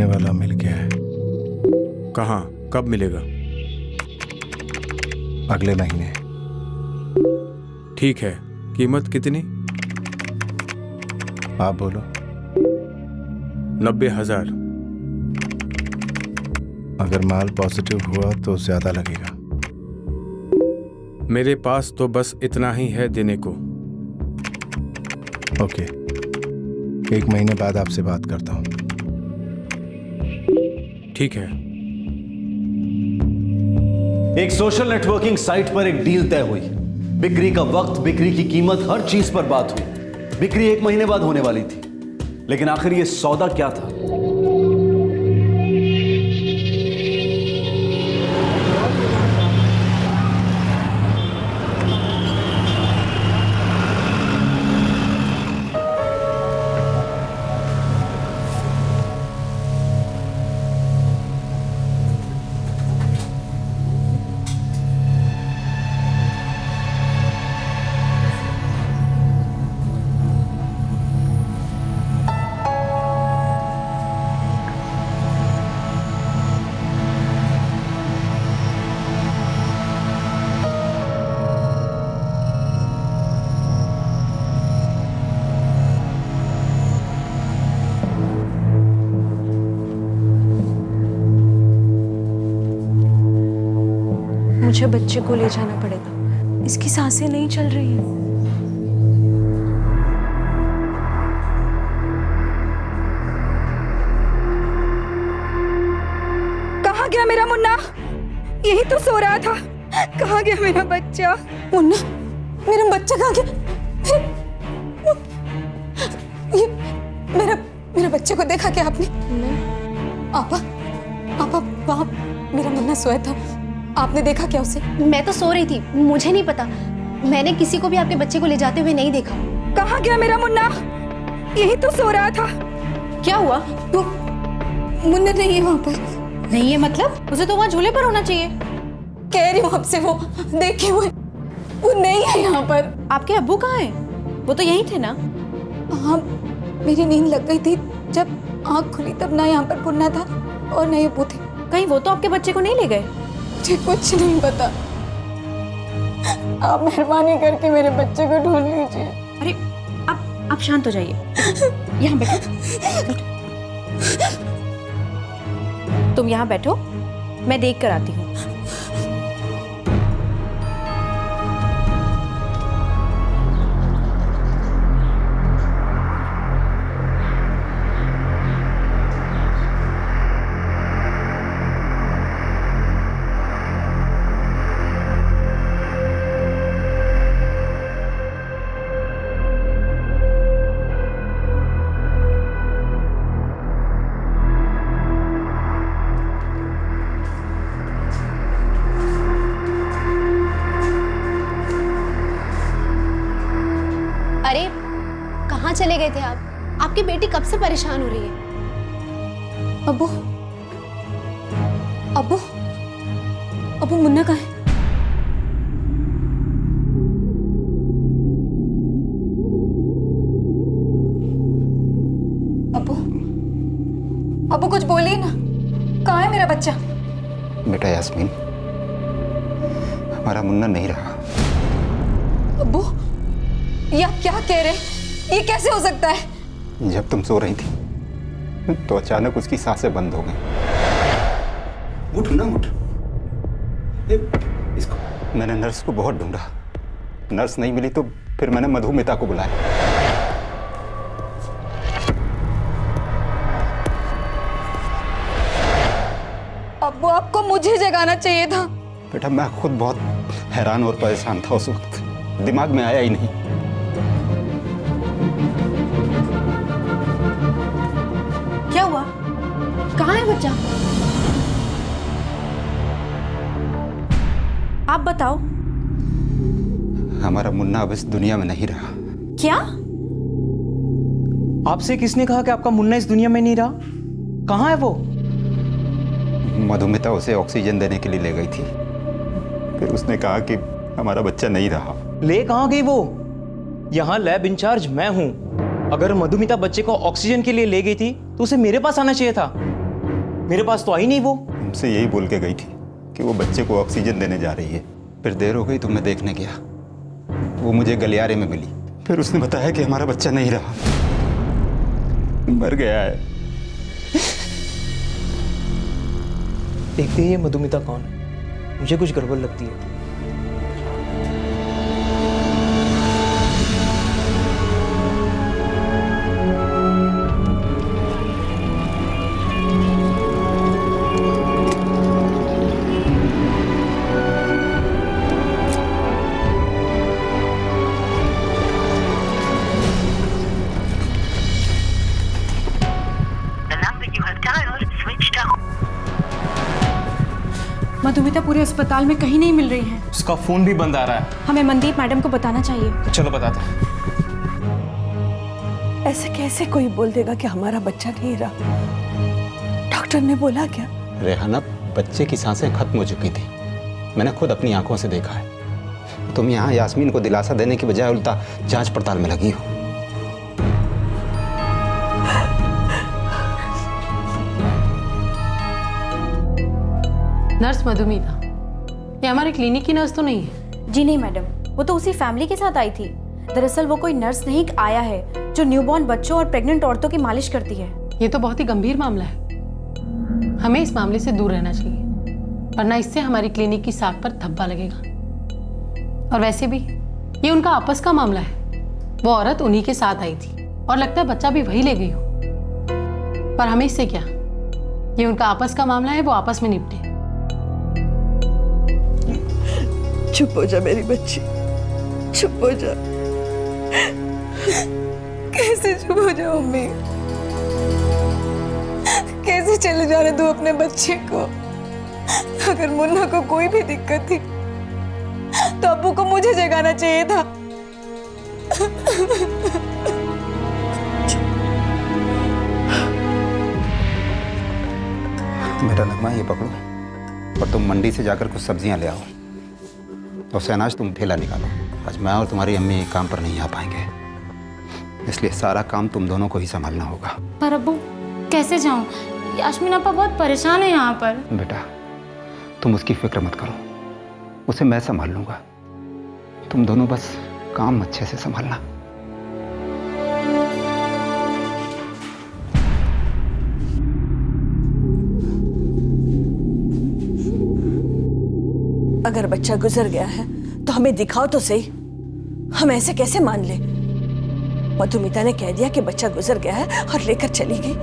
बेचने वाला मिल गया है। कहाँ, कब मिलेगा? अगले महीने। ठीक है, कीमत कितनी? आप बोलो। 90,000। अगर माल पॉजिटिव हुआ तो ज्यादा लगेगा। मेरे पास तो बस इतना ही है देने को। ओके, 1 महीने बाद आपसे बात करता हूँ। ठीक है। एक सोशल नेटवर्किंग साइट पर एक डील तय हुई। बिक्री का वक्त, बिक्री की कीमत, हर चीज पर बात हुई। बिक्री 1 महीने बाद होने वाली थी, लेकिन आखिर ये सौदा क्या था? मुझे बच्चे को ले जाना पड़ेगा, इसकी सांसें नहीं चल रही हैं। कहाँ गया मेरा मुन्ना? यही तो सो रहा था। कहाँ गया मेरा बच्चा? मुन्ना, मेरा बच्चा कहाँ गया? ये मेरा बच्चे को देखा क्या आपने? आपा वहाँ मेरा मुन्ना सोया था, आपने देखा क्या उसे? मैं तो सो रही थी, मुझे नहीं पता। मैंने किसी को भी आपके बच्चे को ले जाते हुए नहीं देखा। कहाँ गया मेरा मुन्ना? यही तो सो रहा था। क्या हुआ? वो मुन्ना नहीं है वहाँ पर। नहीं है मतलब? उसे तो वहाँ झूले पर होना चाहिए। कह रही हूँ आपसे, वो देखे हुए वो नहीं है यहाँ पर। आपके अब्बू कहाँ हैं? वो तो यहीं थे ना? हाँ, मेरी नींद लग गई थी, जब आँख खुली तब ना यहाँ पर मुन्ना था और ना ये अब्बू थे। कहीं वो तो आपके बच्चे को नहीं ले गए? मुझे कुछ नहीं पता। आप मेहरबानी करके मेरे बच्चे को ढूंढ लीजिए। अरे आप शांत हो जाइए, यहाँ बैठो। तुम यहाँ बैठो, मैं देख कर आती हूँ। अरे कहाँ चले गए थे आप? आपकी बेटी कब से परेशान हो रही है। अब्बू अब्बू अब्बू, मुन्ना कहाँ है? अब्बू अब्बू, कुछ बोलिए ना, कहाँ है मेरा बच्चा? बेटा यास्मीन, हमारा मुन्ना नहीं रहा। अब्बू, ये आप क्या कह रहे हैं? ये कैसे हो सकता है? जब तुम सो रही थी तो अचानक उसकी सांसें बंद हो गई। उठ ना, उठ। इसको मैंने नर्स को बहुत ढूंढा, नर्स नहीं मिली तो फिर मैंने मधुमिता को बुलाया। अब्बू, आपको मुझे जगाना चाहिए था। बेटा मैं खुद बहुत हैरान और परेशान था उस वक्त, दिमाग में आया ही नहीं। क्या हुआ? कहाँ है बच्चा? आप बताओ। हमारा मुन्ना अब इस दुनिया में नहीं रहा। क्या? आपसे किसने कहा कि आपका मुन्ना इस दुनिया में नहीं रहा? कहाँ है वो? मधुमिता उसे ऑक्सीजन देने के लिए ले गई थी, फिर उसने कहा कि हमारा बच्चा नहीं रहा। ले कहाँ गई वो? यहाँ लैब इंचार्ज मैं हूँ। अगर मधुमिता बच्चे को ऑक्सीजन के लिए ले गई थी तो उसे मेरे पास आना चाहिए था। मेरे पास तो आई नहीं वो। हमसे यही बोल के गई थी कि वो बच्चे को ऑक्सीजन देने जा रही है। फिर देर हो गई तो मैं देखने गया, वो मुझे गलियारे में मिली। फिर उसने बताया कि हमारा बच्चा नहीं रहा, मर गया है। देखते ही ये मधुमिता कौन है, मुझे कुछ गड़बड़ लगती है। मधुमिता पूरे अस्पताल में कहीं नहीं मिल रही है। उसका फोन भी बंद आ रहा है। हमें मनदीप मैडम को बताना चाहिए। चलो बताते हैं। ऐसे कैसे कोई बोल देगा कि हमारा बच्चा नहीं रहा? डॉक्टर ने बोला क्या? रेहाना, बच्चे की सांसें खत्म हो चुकी थी, मैंने खुद अपनी आंखों से देखा है। तुम यहाँ यास्मीन को दिलासा देने की बजाय उल्टा जांच पड़ताल में लगी हो। नर्स मधुमिता, ये हमारे क्लिनिक की नर्स तो नहीं है? जी नहीं मैडम, वो तो उसी फैमिली के साथ आई थी। दरअसल वो कोई नर्स नहीं आया है जो न्यूबॉर्न बच्चों और प्रेग्नेंट औरतों की मालिश करती है। ये तो बहुत ही गंभीर मामला है, हमें इस मामले से दूर रहना चाहिए, वरना इससे हमारी क्लिनिक की साख पर धब्बा लगेगा। और वैसे भी ये उनका आपस का मामला है, वो औरत उन्हीं के साथ आई थी और लगता है बच्चा भी वही ले गई हो। पर हमें इससे क्या, ये उनका आपस का मामला है, वो आपस में निपटे। चुप हो जा मेरी बच्ची, चुप हो जा। कैसे चुप हो जाओ मम्मी? कैसे चले जाने दो अपने बच्चे को? अगर मुन्ना को कोई भी दिक्कत थी तो अब्बू को मुझे जगाना चाहिए था। मेरा नगमा ये पकड़ो और तुम मंडी से जाकर कुछ सब्जियां ले आओ। और शहनाज, तुम ठेला निकालो। आज मैं और तुम्हारी अम्मी काम पर नहीं आ पाएंगे, इसलिए सारा काम तुम दोनों को ही संभालना होगा। पर अब्बू कैसे जाऊं? यास्मीन आपा बहुत परेशान है यहाँ पर। बेटा, तुम उसकी फिक्र मत करो, उसे मैं संभाल लूंगा। तुम दोनों बस काम अच्छे से संभालना। अगर बच्चा गुजर गया है तो हमें दिखाओ तो सही। हम ऐसे कैसे मान ले? मधुमिता ने कह दिया कि बच्चा गुजर गया है और लेकर चली गई,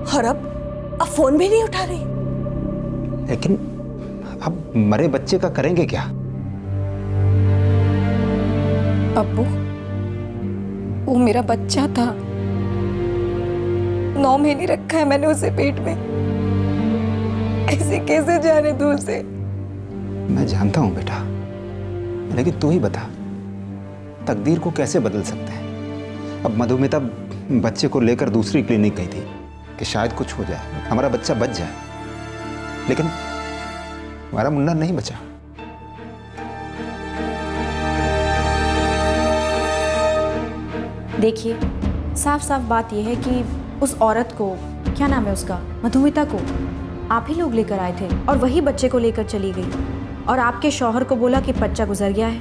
और अब फोन भी नहीं उठा रही। लेकिन अब मरे बच्चे का करेंगे क्या? अब्बू, वो मेरा बच्चा था, 9 महीने रखा है मैंने उसे पेट में। ऐसे कैसे जाने दूं उसे? मैं जानता हूं बेटा, लेकिन तू ही बता, तकदीर को कैसे बदल सकते हैं? अब मधुमिता बच्चे को लेकर दूसरी क्लिनिक गई थी कि शायद कुछ हो जाए, हमारा बच्चा बच जाए, लेकिन हमारा मुन्ना नहीं बचा। देखिए, साफ साफ बात यह है कि उस औरत को, क्या नाम है उसका, मधुमिता को आप ही लोग लेकर आए थे और वही बच्चे को लेकर चली गई और आपके शौहर को बोला कि बच्चा गुजर गया है।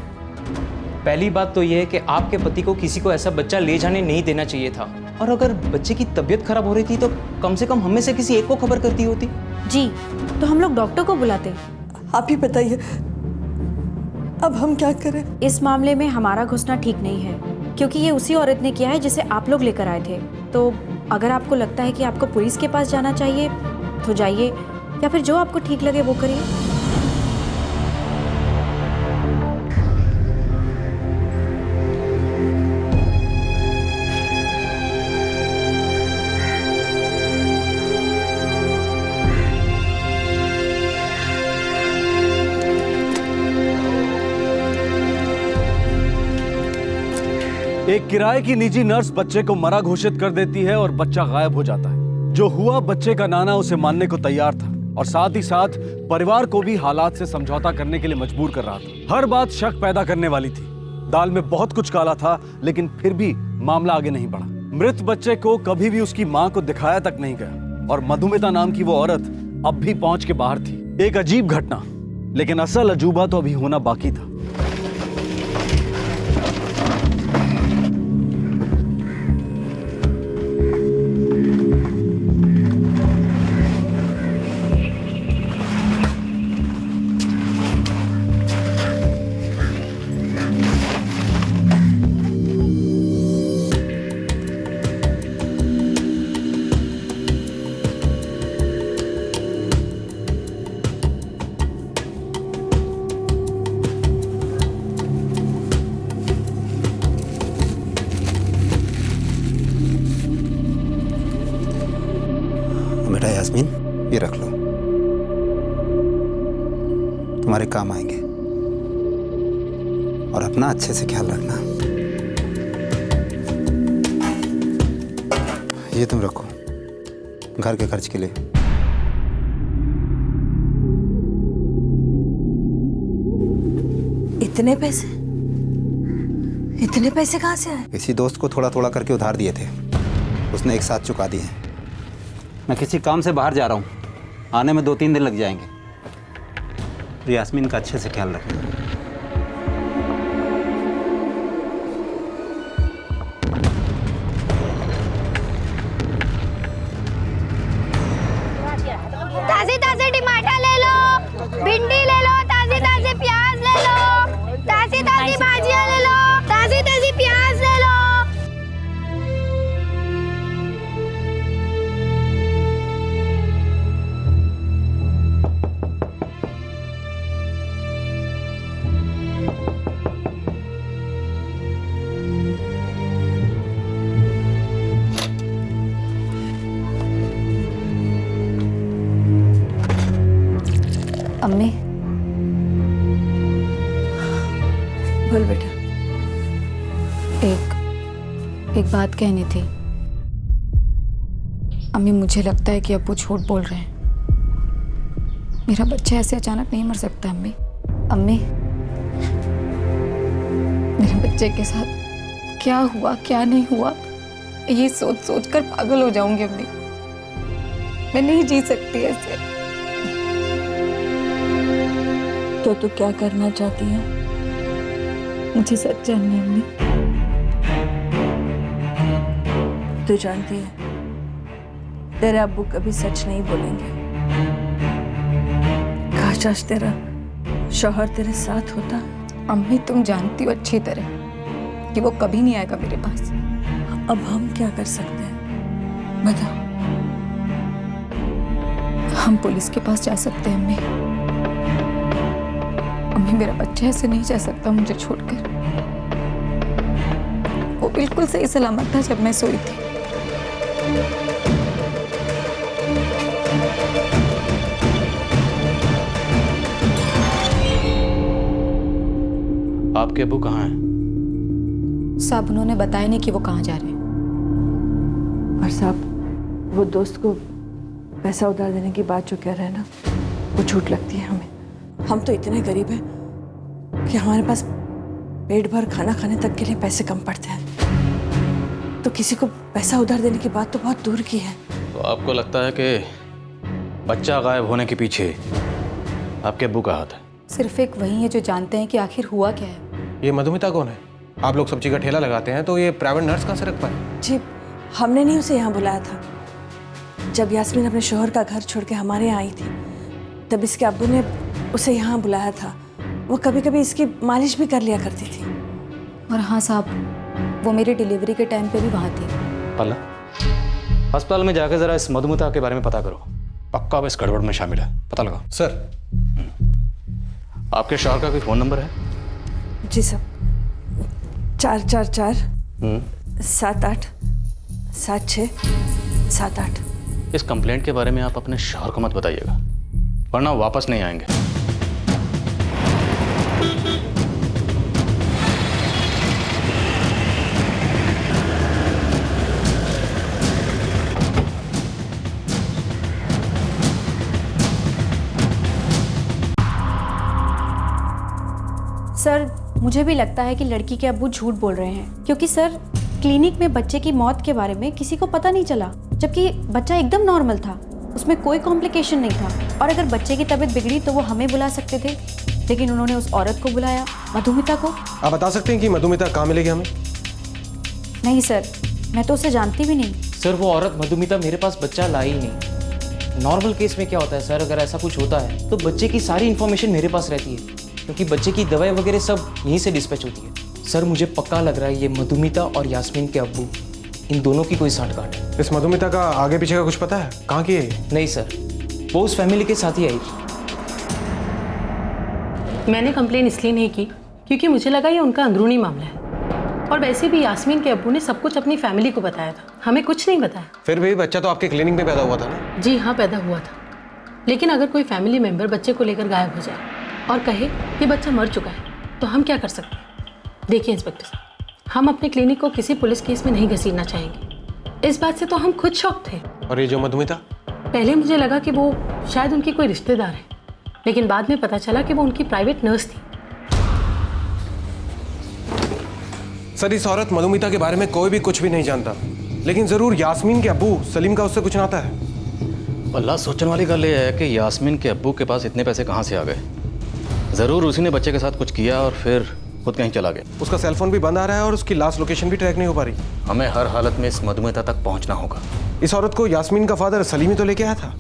पहली बात तो यह है कि आपके पति को किसी को ऐसा बच्चा ले जाने नहीं देना चाहिए था, और अगर बच्चे की तबीयत खराब हो रही थी तो कम से कम हमें से किसी एक को खबर करती होती। जी, तो हम लोग डॉक्टर को बुलाते। आप ही बताइए, अब हम क्या करें? इस मामले में हमारा घुसना ठीक नहीं है, क्योंकि ये उसी औरत ने किया है जिसे आप लोग लेकर आए थे। तो अगर आपको लगता है कि आपको पुलिस के पास जाना चाहिए तो जाइए, या फिर जो आपको ठीक लगे वो करिए। एक किराए की निजी नर्स बच्चे को मरा घोषित कर देती है और बच्चा गायब हो जाता है। जो हुआ, बच्चे का नाना उसे मानने को तैयार था और साथ ही साथ परिवार को भी हालात से समझौता करने के लिए मजबूर कर रहा था। हर बात शक पैदा करने वाली थी। दाल में बहुत कुछ काला था, लेकिन फिर भी मामला आगे नहीं बढ़ा। मृत बच्चे को कभी भी उसकी मां को दिखाया तक नहीं गया। और मधुमिता नाम की वो औरत अब भी पहुंच के बाहर थी। एक अजीब घटना, लेकिन असल अजूबा तो अभी होना बाकी था। बेटा यास्मीन, ये रख लो, तुम्हारे काम आएंगे। और अपना अच्छे से ख्याल रखना। ये तुम रखो घर के खर्च के लिए। इतने पैसे? इतने पैसे कहाँ से आए? किसी दोस्त को थोड़ा थोड़ा करके उधार दिए थे, उसने एक साथ चुका दिए। मैं किसी काम से बाहर जा रहा हूँ, आने में 2-3 दिन लग जाएंगे। तो यास्मीन का अच्छे से ख्याल रखना। ताजे ताजे टमाटर ले लो, भिंडी ले लो, ताजे ताजे प्याज ले लो, ताजी ताजी भाजियां ले लो, ताजी ताजी प्याज ले लो। अम्मी, बोल बेटा। एक बात कहनी थी। अम्मी, मुझे लगता है कि अब्बू झूठ बोल रहे हैं। मेरा बच्चा ऐसे अचानक नहीं मर सकता अम्मी। अम्मी, मेरे बच्चे के साथ क्या हुआ क्या नहीं हुआ, ये सोच सोच कर पागल हो जाऊंगी अम्मी। मैं नहीं जी सकती ऐसे। तो तू क्या करना चाहती है? मुझे सच जानना है अम्मी। तू जानती है तेरे अब्बू कभी सच नहीं बोलेंगे। काश तेरा शौहर तेरे साथ होता। अम्मी, तुम जानती हो अच्छी तरह कि वो कभी नहीं आएगा मेरे पास। अब हम क्या कर सकते हैं बता। हम पुलिस के पास जा सकते हैं अम्मी। अम्मी, मेरा बच्चा ऐसे नहीं जा सकता मुझे छोड़कर। वो बिल्कुल सही सलामत था जब मैं सोई थी। आपके अब्बू कहाँ हैं? साहब, उन्होंने बताया नहीं कि वो कहाँ जा रहे हैं। और साहब, वो दोस्त को पैसा उधार देने की बात जो कह रहे हैं ना, वो झूठ लगती है हमें। हम तो इतने गरीब हैं कि हमारे पास पेट भर खाना खाने तक के लिए पैसे कम पड़ते हैं। तो किसी को पैसा उधार देने की बात तो बहुत दूर की है। तो आपको लगता है कि बच्चा गायब होने के पीछे आपके अब्बू का हाथ है? सिर्फ एक वही है जो जानते हैं कि आखिर हुआ क्या है। ये मधुमिता कौन है? आप लोग सब्जी का ठेला लगाते हैं तो ये प्राइवेट नर्स कहाँ से रख पाए? जी, हमने नहीं उसे यहाँ बुलाया था। जब यास्मीन अपने शौहर का घर छोड़ के हमारे यहाँ आई थी, तब इसके अब्बू ने उसे यहाँ बुलाया था। वो कभी कभी इसकी मालिश भी कर लिया करती थी। और हाँ साहब, वो मेरी डिलीवरी के टाइम पे भी वहाँ थी। पल्ला, अस्पताल में जाकर जरा इस मधुमिता के बारे में पता करो। पक्का अब इस गड़बड़ में शामिल है, पता लगा। सर, आपके शौहर का कोई फ़ोन नंबर है? जी सर, 444 78 76 78। इस कंप्लेंट के बारे में आप अपने शौहर को मत बताइएगा, वरना वापस नहीं आएंगे। सर, मुझे भी लगता है कि लड़की के अब्बू झूठ बोल रहे हैं, क्योंकि सर क्लिनिक में बच्चे की मौत के बारे में किसी को पता नहीं चला, जबकि बच्चा एकदम नॉर्मल था, उसमें कोई कॉम्प्लिकेशन नहीं था। और अगर बच्चे की तबीयत बिगड़ी तो वो हमें बुला सकते थे, लेकिन उन्होंने उस औरत को बुलाया, मधुमिता को। आप बता सकते हैं कि मधुमिता कहाँ मिलेगी हमें? नहीं सर, मैं तो उसे जानती भी नहीं। सर वो औरत मधुमिता मेरे पास बच्चा लाई ही नहीं। नॉर्मल केस में क्या होता है सर, अगर ऐसा कुछ होता है तो बच्चे की सारी इन्फॉर्मेशन मेरे पास रहती है, क्योंकि बच्चे की दवाई वगैरह सब यहीं से डिस्पैच होती है। सर मुझे पक्का लग रहा है ये मधुमिता और यास्मीन के अब्बू, इन दोनों की कोई सांठगांठ है। इस मधुमिता का आगे पीछे का कुछ पता है? कहाँ की है ये? नहीं सर, वो उस फैमिली के साथ ही आई थी। मैंने कंप्लेन इसलिए नहीं की क्योंकि मुझे लगा ये उनका अंदरूनी मामला है, और वैसे भी यास्मीन के अब्बू ने सब कुछ अपनी फैमिली को बताया था, हमें कुछ नहीं बताया। फिर भी बच्चा तो आपके क्लिनिक में पैदा हुआ था ना? जी हाँ, पैदा हुआ था, लेकिन अगर कोई फैमिली मेंबर बच्चे को लेकर गायब हो जाए और कहे कि बच्चा मर चुका है तो हम क्या कर सकते हैं? देखिए इंस्पेक्टर साहब, हम अपने क्लिनिक को किसी पुलिस केस में नहीं घसीटना चाहेंगे। इस बात से तो हम खुद शॉक थे। और ये जो मधुमिता? पहले मुझे लगा कि वो शायद उनकी कोई रिश्तेदार है, लेकिन बाद में पता चला कि वो उनकी प्राइवेट नर्स थी। सर इस औरत मधुमिता के बारे में कोई भी कुछ भी नहीं जानता, लेकिन जरूर यास्मीन के अब्बू सलीम का उससे कुछ नाता है। अल्लाह सोचने वाली गल ये है कि यास्मीन के अब्बू के पास इतने पैसे कहाँ से आ गए। ज़रूर उसी ने बच्चे के साथ कुछ किया और फिर खुद कहीं चला गया। उसका सेलफोन भी बंद आ रहा है और उसकी लास्ट लोकेशन भी ट्रैक नहीं हो पा रही। हमें हर हालत में इस मधुमिता तक पहुंचना होगा। इस औरत को यास्मीन का फादर सलीम ही तो लेके आया था।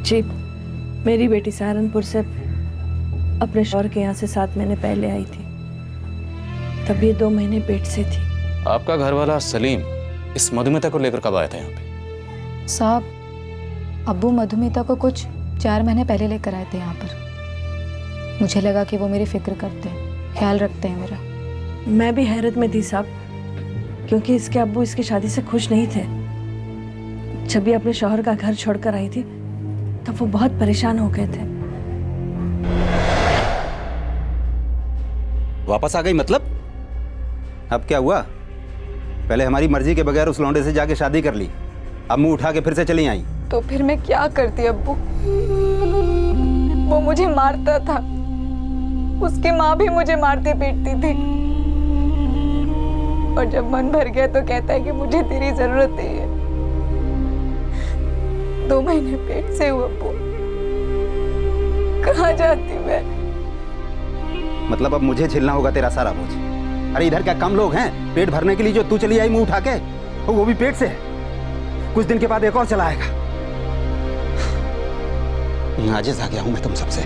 जी, मेरी बेटी सहारनपुर से अपने शौहर के यहाँ से 7 महीने पहले आई थी, तब ये 2 महीने पेट से थी। आपका घरवाला सलीम इस मधुमिता को लेकर कब आया था यहाँ पे? साहब, अब्बू मधुमिता को कुछ 4 महीने पहले लेकर आए थे यहाँ पर। मुझे लगा कि वो मेरी फिक्र करते हैं, ख्याल रखते हैं मेरा। मैं भी हैरत में थी साहब, क्योंकि इसके अब्बू इसकी शादी से खुश नहीं थे। जब ये अपने शौहर का घर छोड़कर आई थी तब वो बहुत परेशान हो गए थे। वापस आ गई मतलब? अब क्या हुआ? पहले हमारी मर्जी के बगैर उस लौंडे से जाके शादी कर ली, अब मुंह उठा के फिर से चली आई। तो फिर मैं क्या करती अब्बू? वो मुझे मारता था, उसकी माँ भी मुझे मारती पीटती थी, और जब मन भर गया तो कहता है कि मुझे तेरी जरूरत नहीं है। 2 महीने पेट से हुआ अब्बू, कहाँ जाती मैं? मतलब अब मुझे झेलना होगा तेरा सारा बोझ? अरे इधर क्या कम लोग हैं पेट भरने के लिए जो तू चली आई मुंह उठा के, वो भी पेट से? कुछ दिन के बाद एक और चला आएगा। आजिज़ आ गया हूं मैं तुम सबसे।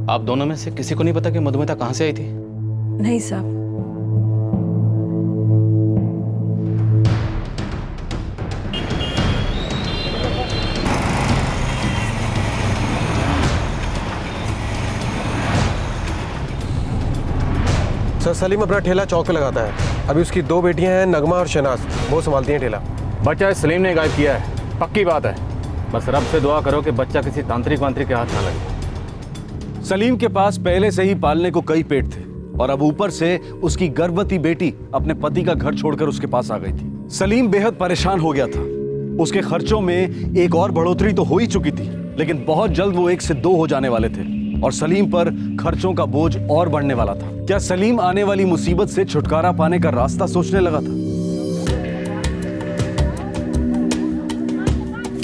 आप दोनों में से किसी को नहीं पता कि मधुमिता कहाँ से आई थी? नहीं साहब। सर सलीम अपना ठेला चौक पे लगाता है। अभी उसकी 2 बेटियां हैं, नगमा और शनाज, वो संभालती हैं ठेला। बच्चा सलीम ने गायब किया है, पक्की बात है। बस रब से दुआ करो कि बच्चा किसी तांत्रिक वांत्रिक के हाथ ना लगे। सलीम के पास पहले से ही पालने को कई पेट थे, और अब ऊपर से उसकी गर्भवती बेटी अपने पति का घर छोड़कर उसके पास आ गई थी। सलीम बेहद परेशान हो गया था। उसके खर्चों में एक और बढ़ोतरी तो हो ही चुकी थी, लेकिन बहुत जल्द वो 1 से 2 हो जाने वाले थे, और सलीम पर खर्चों का बोझ और बढ़ने वाला था। क्या सलीम आने वाली मुसीबत से छुटकारा पाने का रास्ता सोचने लगा था?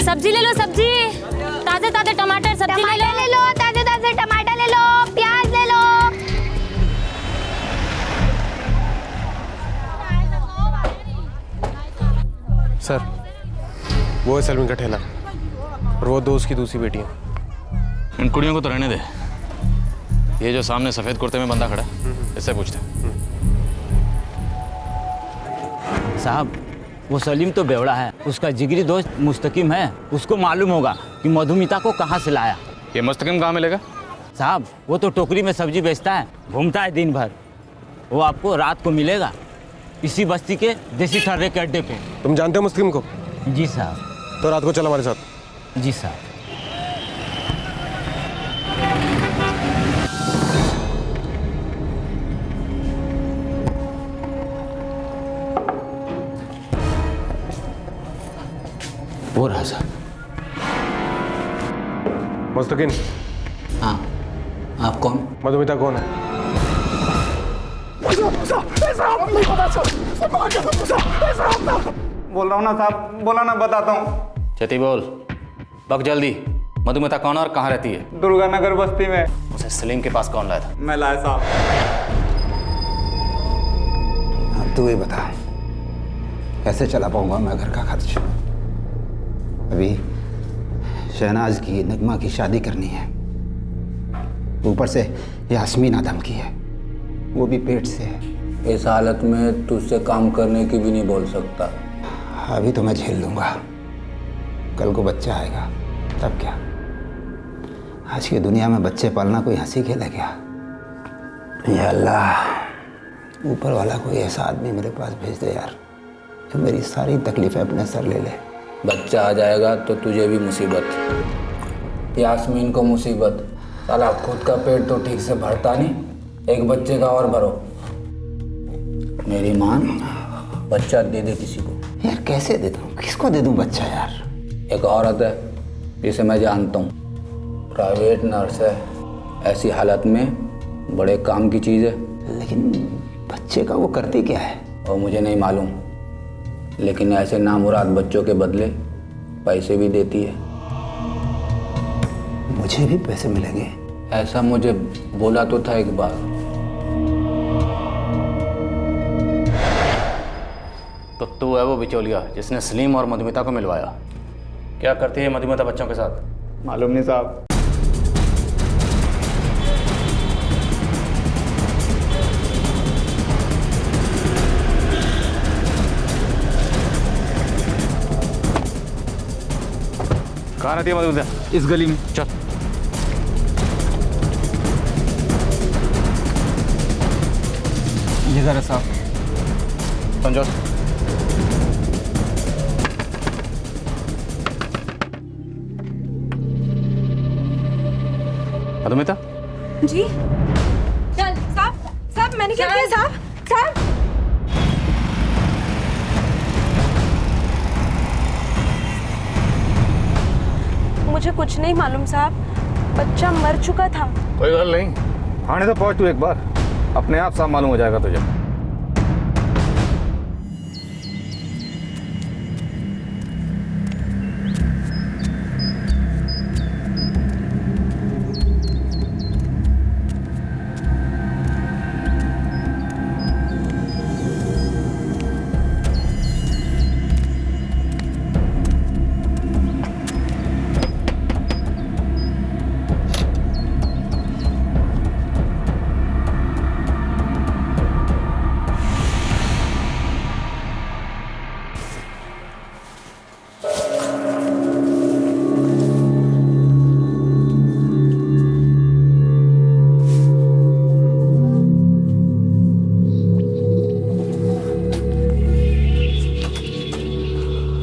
सब्जी ले लो, सब्जी, ताजे ताजे टमाटर, सब्जी टमाटर ले लो, ताजे ताजे टमाटर ले लो, प्याज ले लो। सर वो है सलीम का ठेला, और वो 2 उसकी दूसरी बेटियां। इन कुड़ियों को तो रहने दे, ये जो सामने सफेद कुर्ते में बंदा खड़ा है, इससे पूछते हैं। साहब, वो सलीम तो बेवड़ा है, उसका जिगरी दोस्त मुस्तकिम है, उसको मालूम होगा कि मधुमिता को कहाँ से लाया। ये मुस्तकिम कहाँ मिलेगा? साहब वो तो टोकरी में सब्जी बेचता है, घूमता है दिन भर। वो आपको रात को मिलेगा इसी बस्ती के देसी ठर्रे के अड्डे पे। तुम जानते हो मुस्लिम को? जी साहब। तो रात को चल हमारे साथ। जी साहब। वो रहा साहब। मुस्तकिन। हाँ, आप कौन? मधुमिता कौन है? बोल रहा हूँ ना साहब, बोला ना, बताता हूँ। चेती बोल, बक जल्दी। मधुमिता कौन और कहाँ रहती है? दुर्गा नगर बस्ती में। उसे सलीम के पास कौन लाया था? मैं लाया साहब। अब तू ही बता, कैसे चला पाऊंगा मैं घर का खर्च? अभी शहनाज की, नगमा की शादी करनी है, ऊपर से यास्मीन आदम की है, वो भी पेट से है। इस हालत में तुझसे काम करने की भी नहीं बोल सकता। अभी तो मैं झेल लूंगा, कल को बच्चा आएगा तब क्या? आज की दुनिया में बच्चे पालना कोई हंसी खेल है क्या? या अल्लाह, ऊपर वाला कोई ऐसा आदमी मेरे पास भेज दे यार, जो मेरी सारी तकलीफें अपने सर ले ले। बच्चा आ जाएगा तो तुझे भी मुसीबत, यास्मीन को मुसीबत। साला खुद का पेट तो ठीक से भरता नहीं, एक बच्चे का और भरो। मेरी मान, बच्चा दे दे किसी को। यार कैसे दे दूँ, किसको दे दूँ बच्चा यार? एक औरत है जिसे मैं जानता हूँ, प्राइवेट नर्स है, ऐसी हालत में बड़े काम की चीज़ है। लेकिन बच्चे का वो करती क्या है? और मुझे नहीं मालूम, लेकिन ऐसे नामुराद बच्चों के बदले पैसे भी देती है। मुझे भी पैसे मिलेंगे? ऐसा मुझे बोला तो था एक बार। तो तू है वो बिचौलिया जिसने सलीम और मधुमिता को मिलवाया। क्या करती है मधुमिता बच्चों के साथ? मालूम नहीं साहब। कहाँ रहती है मधुमिता? इस गली में। चल। ये घर है साहब। समझो। मधुमिता? जी चल साहब, साहब मैंने क्या किया साहब? साहब मुझे कुछ नहीं मालूम साहब, बच्चा मर चुका था। कोई गल नहीं, थाने तो पहुंच तू एक बार, अपने आप सब मालूम हो जाएगा तुझे।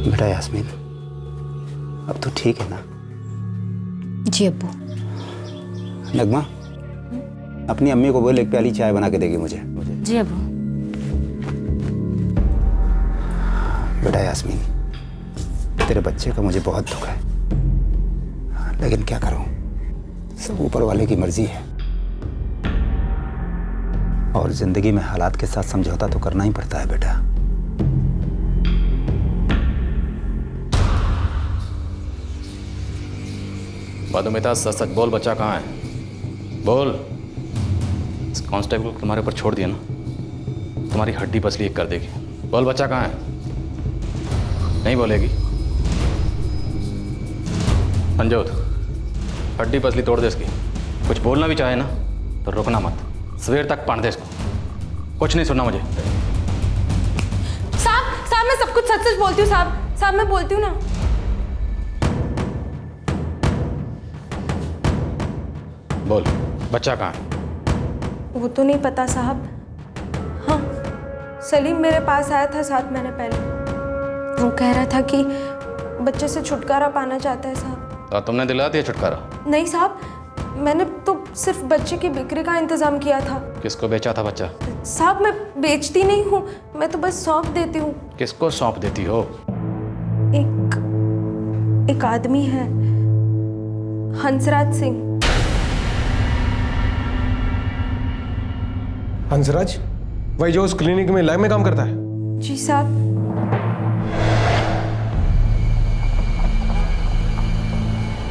बेटा यास्मीन, अब तो ठीक है ना? जी अब्बू। नगमा, अपनी अम्मी को बोल एक प्याली चाय बना के देगी मुझे। जी अब्बू। बेटा यास्मीन, तेरे बच्चे का मुझे बहुत दुख है, लेकिन क्या करूं, सब ऊपर वाले की मर्जी है, और जिंदगी में हालात के साथ समझौता तो करना ही पड़ता है बेटा। मधुमिता सच सच बोल, बच्चा कहाँ है? बोल। इस कांस्टेबल को तुम्हारे ऊपर छोड़ दिया ना, तुम्हारी हड्डी पसली एक कर देगी। बोल, बच्चा कहाँ है? नहीं बोलेगी? संजोत, हड्डी पसली तोड़ दे इसकी। कुछ बोलना भी चाहे ना तो रुकना मत, सवेर तक पढ़ दे इसको, कुछ नहीं सुनना मुझे। साहब, साहब मैं सब कुछ सच सच बोलती हूँ साहब। साहब मैं बोलती हूँ ना। बोल, बच्चा कहाँ है? वो तो नहीं पता साहब। हाँ, सलीम मेरे पास आया था 7 महीने पहले। वो कह रहा था कि बच्चे से छुटकारा पाना चाहता है साहब। तो तुमने दिला दिया छुटकारा? नहीं साहब, मैंने तो सिर्फ बच्चे की बिक्री का इंतजाम किया था। किसको बेचा था बच्चा? साहब मैं बेचती नहीं हूँ, मैं तो बस सौंप देती हूँ। किसको सौंप देती हो? एक आदमी है, हंसराज सिंह। हंसराज? वही जो उस क्लिनिक में लैब में काम करता है? जी साहब।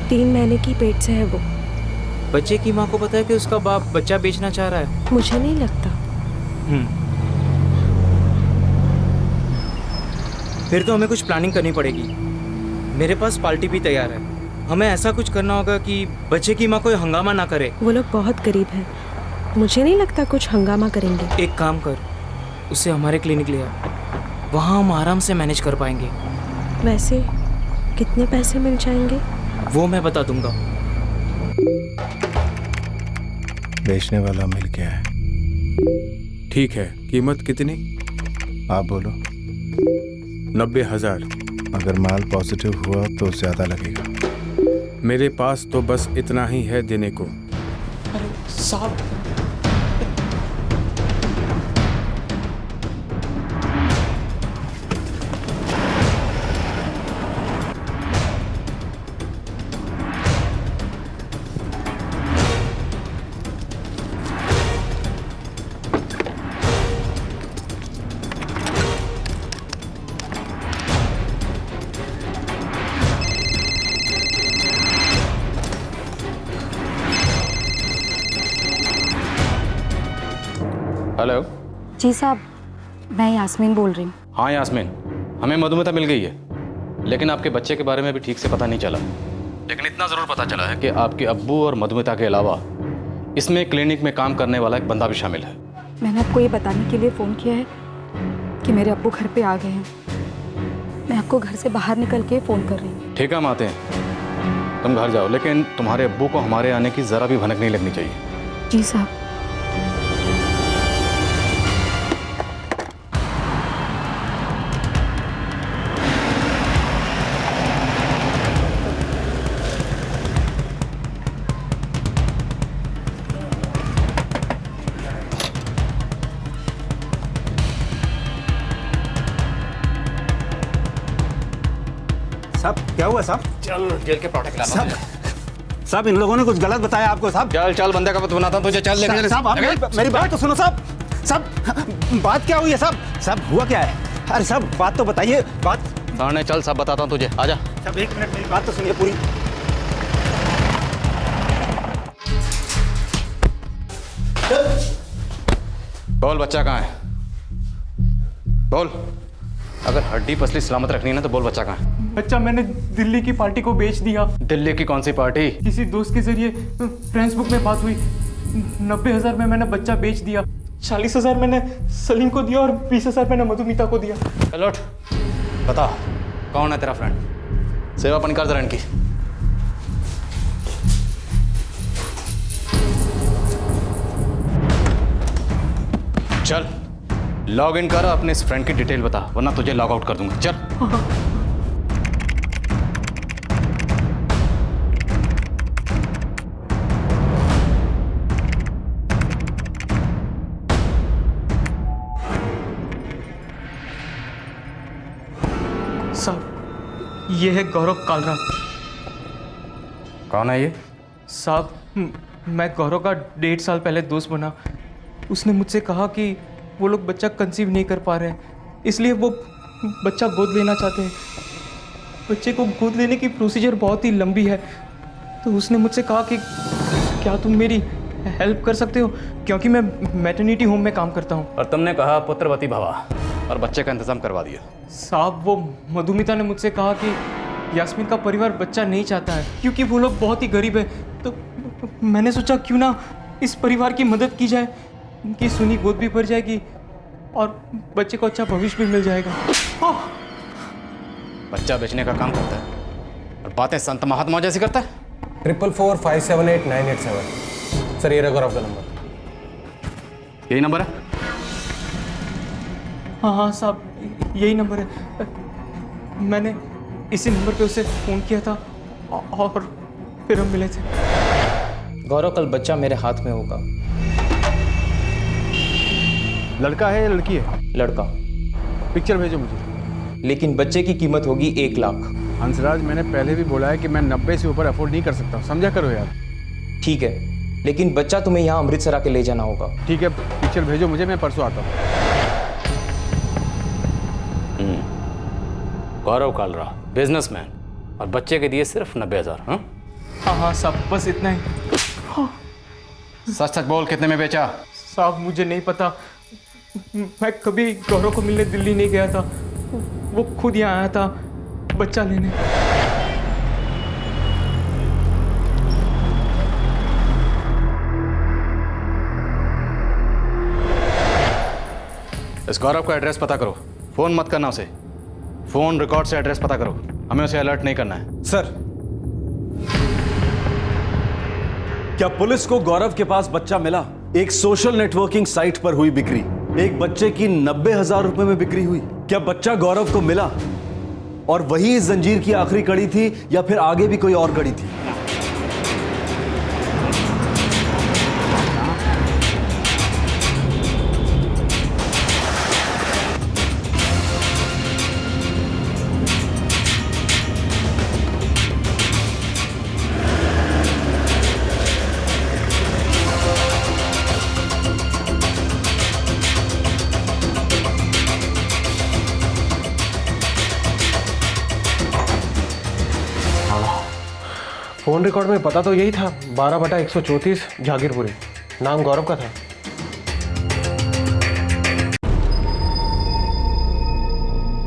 तीन महीने की पेट से है वो। बच्चे की माँ को पता है कि उसका बाप बच्चा बेचना चाह रहा है? मुझे नहीं लगता। फिर तो हमें कुछ प्लानिंग करनी पड़ेगी। मेरे पास पार्टी भी तैयार है। हमें ऐसा कुछ करना होगा कि बच्चे की माँ कोई हंगामा ना करे। वो लोग बहुत गरीब हैं, मुझे नहीं लगता कुछ हंगामा करेंगे। एक काम कर, उसे हमारे क्लिनिक ले आ, वहाँ हम आराम से मैनेज कर पाएंगे। वैसे कितने पैसे मिल जाएंगे? वो मैं बता दूंगा। बेचने वाला मिल गया है। ठीक है, कीमत कितनी? आप बोलो। 90,000। अगर माल पॉजिटिव हुआ तो ज्यादा लगेगा। मेरे पास तो बस इतना ही है देने को। अरे साहब, हेलो। जी साहब, मैं यास्मीन बोल रही हूँ। हाँ यास्मीन, हमें मधुमिता मिल गई है, लेकिन आपके बच्चे के बारे में भी ठीक से पता नहीं चला। लेकिन इतना ज़रूर पता चला है कि आपके अब्बू और मधुमिता के अलावा इसमें क्लिनिक में काम करने वाला एक बंदा भी शामिल है। मैंने आपको ये बताने के लिए फ़ोन किया है कि मेरे अब्बू घर पे आ गए हैं। मैं आपको घर से बाहर निकल के फ़ोन कर रही हूँ। ठीक है माते हैं, तुम घर जाओ, लेकिन तुम्हारे अब्बू को हमारे आने की ज़रा भी भनक नहीं लगनी चाहिए। जी साहब। साहब क्या हुआ साहब? चल जेल के प्रोटेक्ट लाना। साहब इन लोगों ने कुछ गलत बताया आपको साहब? चल चल बंदे का पता बनाता हूं तुझे। चल लेके साहब आप मेरी बात तो सुनो साहब। साहब बात क्या हुई है साहब? साहब हुआ क्या है? अरे साहब बात तो बताइए। बात थाने चल, सब बताता हूं तुझे। आजा। साहब 1 मिनट मेरी बात तो सुनिए पूरी। बोल बच्चा कहाँ है? बोल। अगर हड्डी पसली सलामत रखनी है ना तो बोल बच्चा कहाँ है? बच्चा मैंने दिल्ली की पार्टी को बेच दिया। दिल्ली की कौन सी पार्टी? किसी दोस्त के जरिए फ्रेंड्स बुक में बात हुई। 90,000 में मैंने बच्चा बेच दिया। 40,000 मैंने सलीम को दिया और 20,000 मैंने मधुमिता को दिया। चल उठ, बता कौन है तेरा फ्रेंड? सेवा अपन कर जरा इनकी। चल लॉग इन कर, अपने इस फ्रेंड की डिटेल बता, वरना तुझे लॉग आउट कर दूंगा। चल। साहब ये है गौरव कालरा। कौन है ये? साहब मैं गौरव का 1.5 साल पहले दोस्त बना। उसने मुझसे कहा कि वो लोग बच्चा कंसीव नहीं कर पा रहे हैं, इसलिए वो बच्चा गोद लेना चाहते हैं। बच्चे को गोद लेने की प्रोसीजर बहुत ही लंबी है, तो उसने मुझसे कहा कि क्या तुम मेरी हेल्प कर सकते हो, क्योंकि मैं मैटरनिटी होम में काम करता हूँ। और तुमने कहा पुत्रवती भवा और बच्चे का इंतजाम करवा दिया। साहब वो मधुमिता ने मुझसे कहा कि यास्मीन का परिवार बच्चा नहीं चाहता है, क्योंकि वो लोग बहुत ही गरीब है। तो मैंने सोचा क्यों ना इस परिवार की मदद की जाए, उनकी सुनी गोद भी भर जाएगी और बच्चे को अच्छा भविष्य भी मिल जाएगा। बच्चा बेचने का काम करता है और बातें संत महात्मा जैसी करता है। 444578987 सर, ये रहा गौरव का नंबर। यही नंबर है? हाँ साहब, यही नंबर है। मैंने इसी नंबर पे उसे फ़ोन किया था और फिर हम मिले थे। गौरव, कल बच्चा मेरे हाथ में होगा। लड़का है या लड़की है? लड़का। पिक्चर भेजो मुझे। लेकिन बच्चे की कीमत होगी 1 लाख। हंसराज, मैंने पहले भी बोला है कि मैं 90 से ऊपर अफोर्ड नहीं कर सकता, समझा करो यार। ठीक है, लेकिन बच्चा तुम्हें यहाँ अमृतसर आके ले जाना होगा। ठीक है, पिक्चर भेजो मुझे, मैं परसों आता हूँ। गौरव कालरा, बिजनेसमैन, और बच्चे के दिए सिर्फ 90,000। हाँ हाँ साहब, बस इतना ही। सच सच बोल, कितने में बेचा? साहब मुझे नहीं पता, मैं कभी गौरव को मिलने दिल्ली नहीं गया था। वो खुद यहाँ आया था बच्चा लेने। इस गौरव का एड्रेस पता करो, फोन मत करना उसे। फोन रिकॉर्ड से एड्रेस पता करो, हमें उसे अलर्ट नहीं करना है। सर, क्या पुलिस को गौरव के पास बच्चा मिला? एक सोशल नेटवर्किंग साइट पर हुई बिक्री, एक बच्चे की 90,000 रुपए में बिक्री हुई। क्या बच्चा गौरव को मिला और वही इस जंजीर की आखिरी कड़ी थी, या फिर आगे भी कोई और कड़ी थी? फोन रिकॉर्ड में पता तो यही था, 12/134 जागीरपुरी। नाम गौरव का था।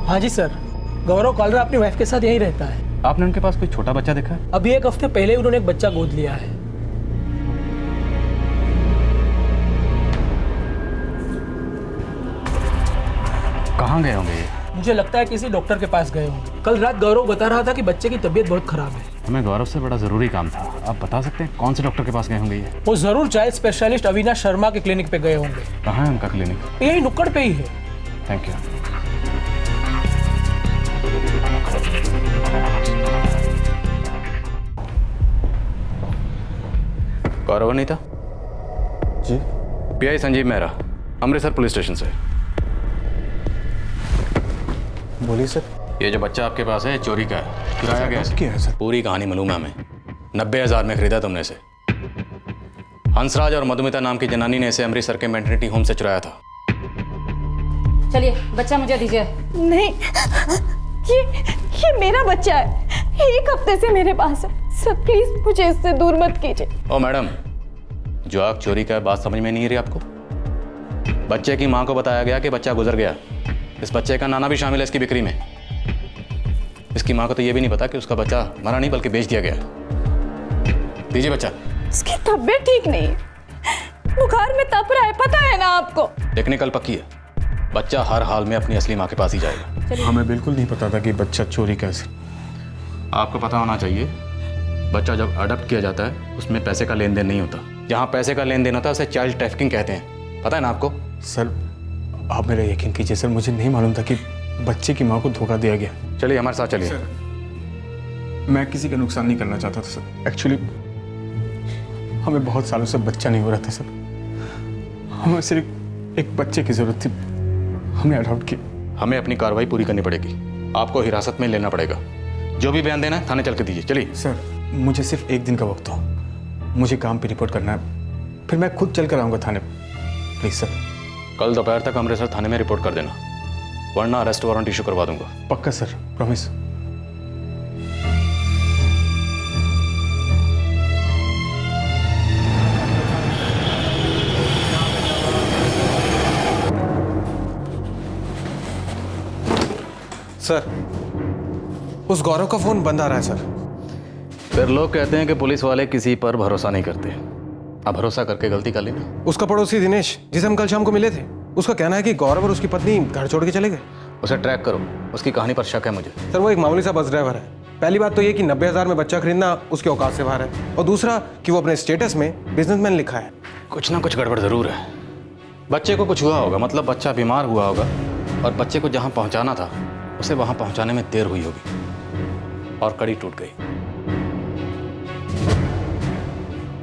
हाँ जी सर, गौरव कालरा अपनी वाइफ के साथ यहीं रहता है। आपने उनके पास कोई छोटा बच्चा देखा है? अभी 1 हफ्ते पहले उन्होंने एक बच्चा गोद लिया है। कहाँ गए होंगे ये? मुझे लगता है किसी डॉक्टर के पास गए होंगे। कल रात गौरव बता रहा था कि बच्चे की तबीयत बहुत खराब है। हमें गौरव से बड़ा जरूरी काम था, आप बता सकते हैं कौन से डॉक्टर के पास गए होंगे ये? वो जरूर चाइल्ड स्पेशलिस्ट अविनाश शर्मा के क्लिनिक पे गए होंगे। कहाँ है उनका क्लिनिक? यही नुक्कड़ पे ही है। Thank you. गौरव नहीं था जी? PI Sanjeev Mehra, Amritsar police station से। बोलिए सर। ये जो बच्चा आपके पास है चोरी का है, चुराया गया है। क्या है सर? पूरी कहानी मालूम है हमें। 90,000 में खरीदा तुमने इसे। हंसराज और मधुमिता नाम की जनानी ने इसे अमृतसर के मैटरनिटी होम से चुराया था। चलिए, बच्चा मुझे दीजिए। नहीं, ये मेरा बच्चा है, 1 हफ्ते से मेरे पास है। सर प्लीज मुझे इससे दूर मत कीजिए। ओ मैडम, जो आग चोरी का है बात समझ में नहीं आ रही आपको? बच्चे की माँ को बताया गया कि बच्चा गुजर गया। इस बच्चे का नाना भी शामिल है इसकी बिक्री में। इसकी माँ को तो ये भी नहीं पता कि उसका बच्चा मरा नहीं बल्कि बेच दिया गया। दीजिए बच्चा। इसकी तबीयत ठीक नहीं है, बुखार में तप रहा है, पता है ना आपको। टेक्निकल पक्की है, बच्चा हर हाल में अपनी असली माँ के पास ही जाएगा। हमें बिल्कुल नहीं पता था कि बच्चा चोरी कैसे। आपको पता होना चाहिए, बच्चा जब अडॉप्ट किया जाता है उसमें पैसे का लेन देन नहीं होता। जहाँ पैसे का लेन देन होता है उसे चाइल्ड ट्रैफिकिंग कहते हैं। पता है ना आपको? सर आप मेरा यकीन कीजिए सर, मुझे नहीं मालूम था कि बच्चे की माँ को धोखा दिया गया। चलिए हमारे साथ चलिए। मैं किसी का नुकसान नहीं करना चाहता था सर। एक्चुअली हमें बहुत सालों से बच्चा नहीं हो रहा था सर। हमें सिर्फ एक बच्चे की जरूरत थी, हमने अडॉप्ट किया। हमें अपनी कार्रवाई पूरी करनी पड़ेगी, आपको हिरासत में लेना पड़ेगा। जो भी बयान देना है थाने चल के दीजिए। चलिए सर, मुझे सिर्फ 1 दिन का वक्त दो, मुझे काम पे रिपोर्ट करना है, फिर मैं खुद चल कर आऊँगा थाने। Please sir. कल दोपहर तक अमृतसर थाने में रिपोर्ट कर देना, वरना अरेस्ट वारंट इशू करवा दूंगा। पक्का सर, प्रॉमिस। सर, उस गौरव का फोन बंद आ रहा है सर। फिर लोग कहते हैं कि पुलिस वाले किसी पर भरोसा नहीं करते। अब भरोसा करके गलती कर ली ना। उसका पड़ोसी दिनेश, जिसे हम कल शाम को मिले थे, उसका कहना है कि गौरव और उसकी पत्नी घर छोड़ के चले गए। उसे ट्रैक करो, उसकी कहानी पर शक है मुझे। सर वो एक मामूली सा बस ड्राइवर है। पहली बात तो ये कि 90,000 में बच्चा खरीदना उसके औकात से बाहर है, और दूसरा कि वो अपने स्टेटस में बिजनेसमैन लिखा है। कुछ ना कुछ गड़बड़ जरूर है। बच्चे को कुछ हुआ होगा, मतलब बच्चा बीमार हुआ होगा, और बच्चे को जहां पहुंचाना था उसे वहां पहुंचाने में देर हुई होगी और कड़ी टूट गई।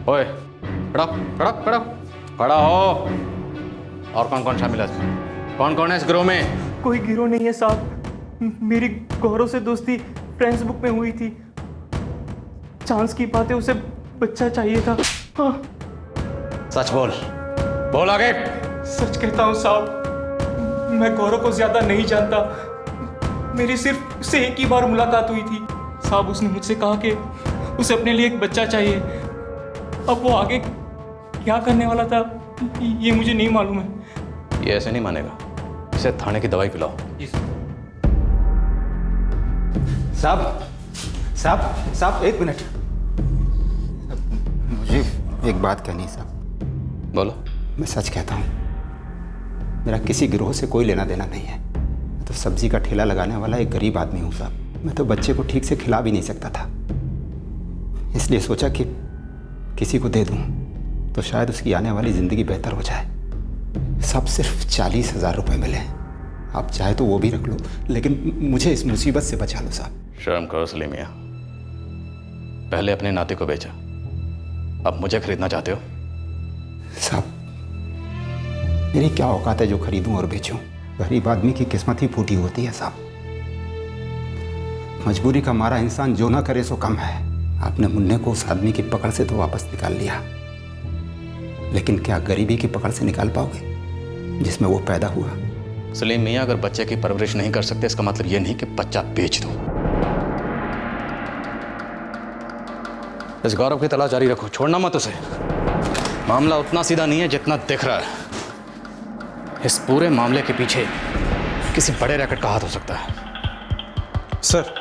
ओए खड़ा खड़ा खड़ा खड़ा हो। और कौन कौन शामिल है इसमें? कौन कौन है इस गिरोह में? कोई गिरोह नहीं है साहब, मेरी गौरव से दोस्ती फ्रेंड्स बुक में हुई थी। चांस की बात है, उसे बच्चा चाहिए था। हाँ। सच बोल, बोल आगे। सच कहता हूँ साहब, मैं गौरव को ज्यादा नहीं जानता। मेरी सिर्फ उससे एक ही बार मुलाकात हुई थी साहब। उसने मुझसे कहा कि उसे अपने लिए एक बच्चा चाहिए। अब वो आगे क्या करने वाला था ये मुझे नहीं मालूम है। ये ऐसे नहीं मानेगा, इसे थाने की दवाई पिलाओ। साहब साहब साहब, एक मिनट, मुझे एक बात कहनी है साहब। बोलो। मैं सच कहता हूँ, मेरा किसी गिरोह से कोई लेना देना नहीं है। मैं तो सब्जी का ठेला लगाने वाला एक गरीब आदमी हूँ साहब। मैं तो बच्चे को ठीक से खिला भी नहीं सकता था, इसलिए सोचा कि किसी को दे दूँ तो शायद उसकी आने वाली ज़िंदगी बेहतर हो जाए। सब सिर्फ 40,000 रुपये मिले। आप चाहे तो वो भी रख लो, लेकिन मुझे इस मुसीबत से बचा लो साहब। शर्म करो सलीम मियां, पहले अपने नाते को बेचा, अब मुझे खरीदना चाहते हो? साहब मेरी क्या औकात है जो खरीदूं और बेचूं? गरीब आदमी की किस्मत ही फूटी होती है साहब। मजबूरी का मारा इंसान जो ना करे सो कम है। आपने मुन्ने को उस आदमी की पकड़ से तो वापस निकाल लिया, लेकिन क्या गरीबी की पकड़ से निकाल पाओगे जिसमें वो पैदा हुआ? सलीम मियां, अगर बच्चे की परवरिश नहीं कर सकते इसका मतलब ये नहीं कि बच्चा बेच दो। इस गौरव की तलाश जारी रखो, छोड़ना मत उसे। मामला उतना सीधा नहीं है जितना दिख रहा है। इस पूरे मामले के पीछे किसी बड़े रैकेट का हाथ हो सकता है। सर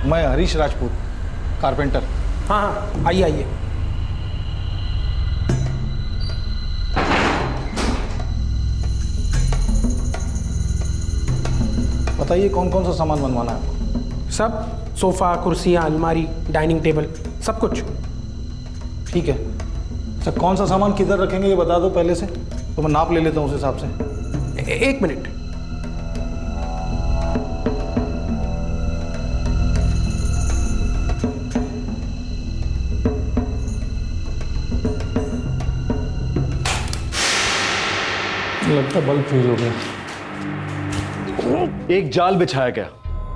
मैं हरीश राजपूत, कारपेंटर। हाँ हाँ, आइए आइए। बताइए कौन कौन सा सामान बनवाना है आपको? सब सोफ़ा, कुर्सियाँ, अलमारी, डाइनिंग टेबल, सब कुछ। ठीक है। अच्छा, कौन सा सामान किधर रखेंगे ये बता दो पहले से, तो मैं नाप ले लेता हूँ उस हिसाब से। एक मिनट। लगता बल्ब फ्यूज हो गया। एक जाल बिछाया गया।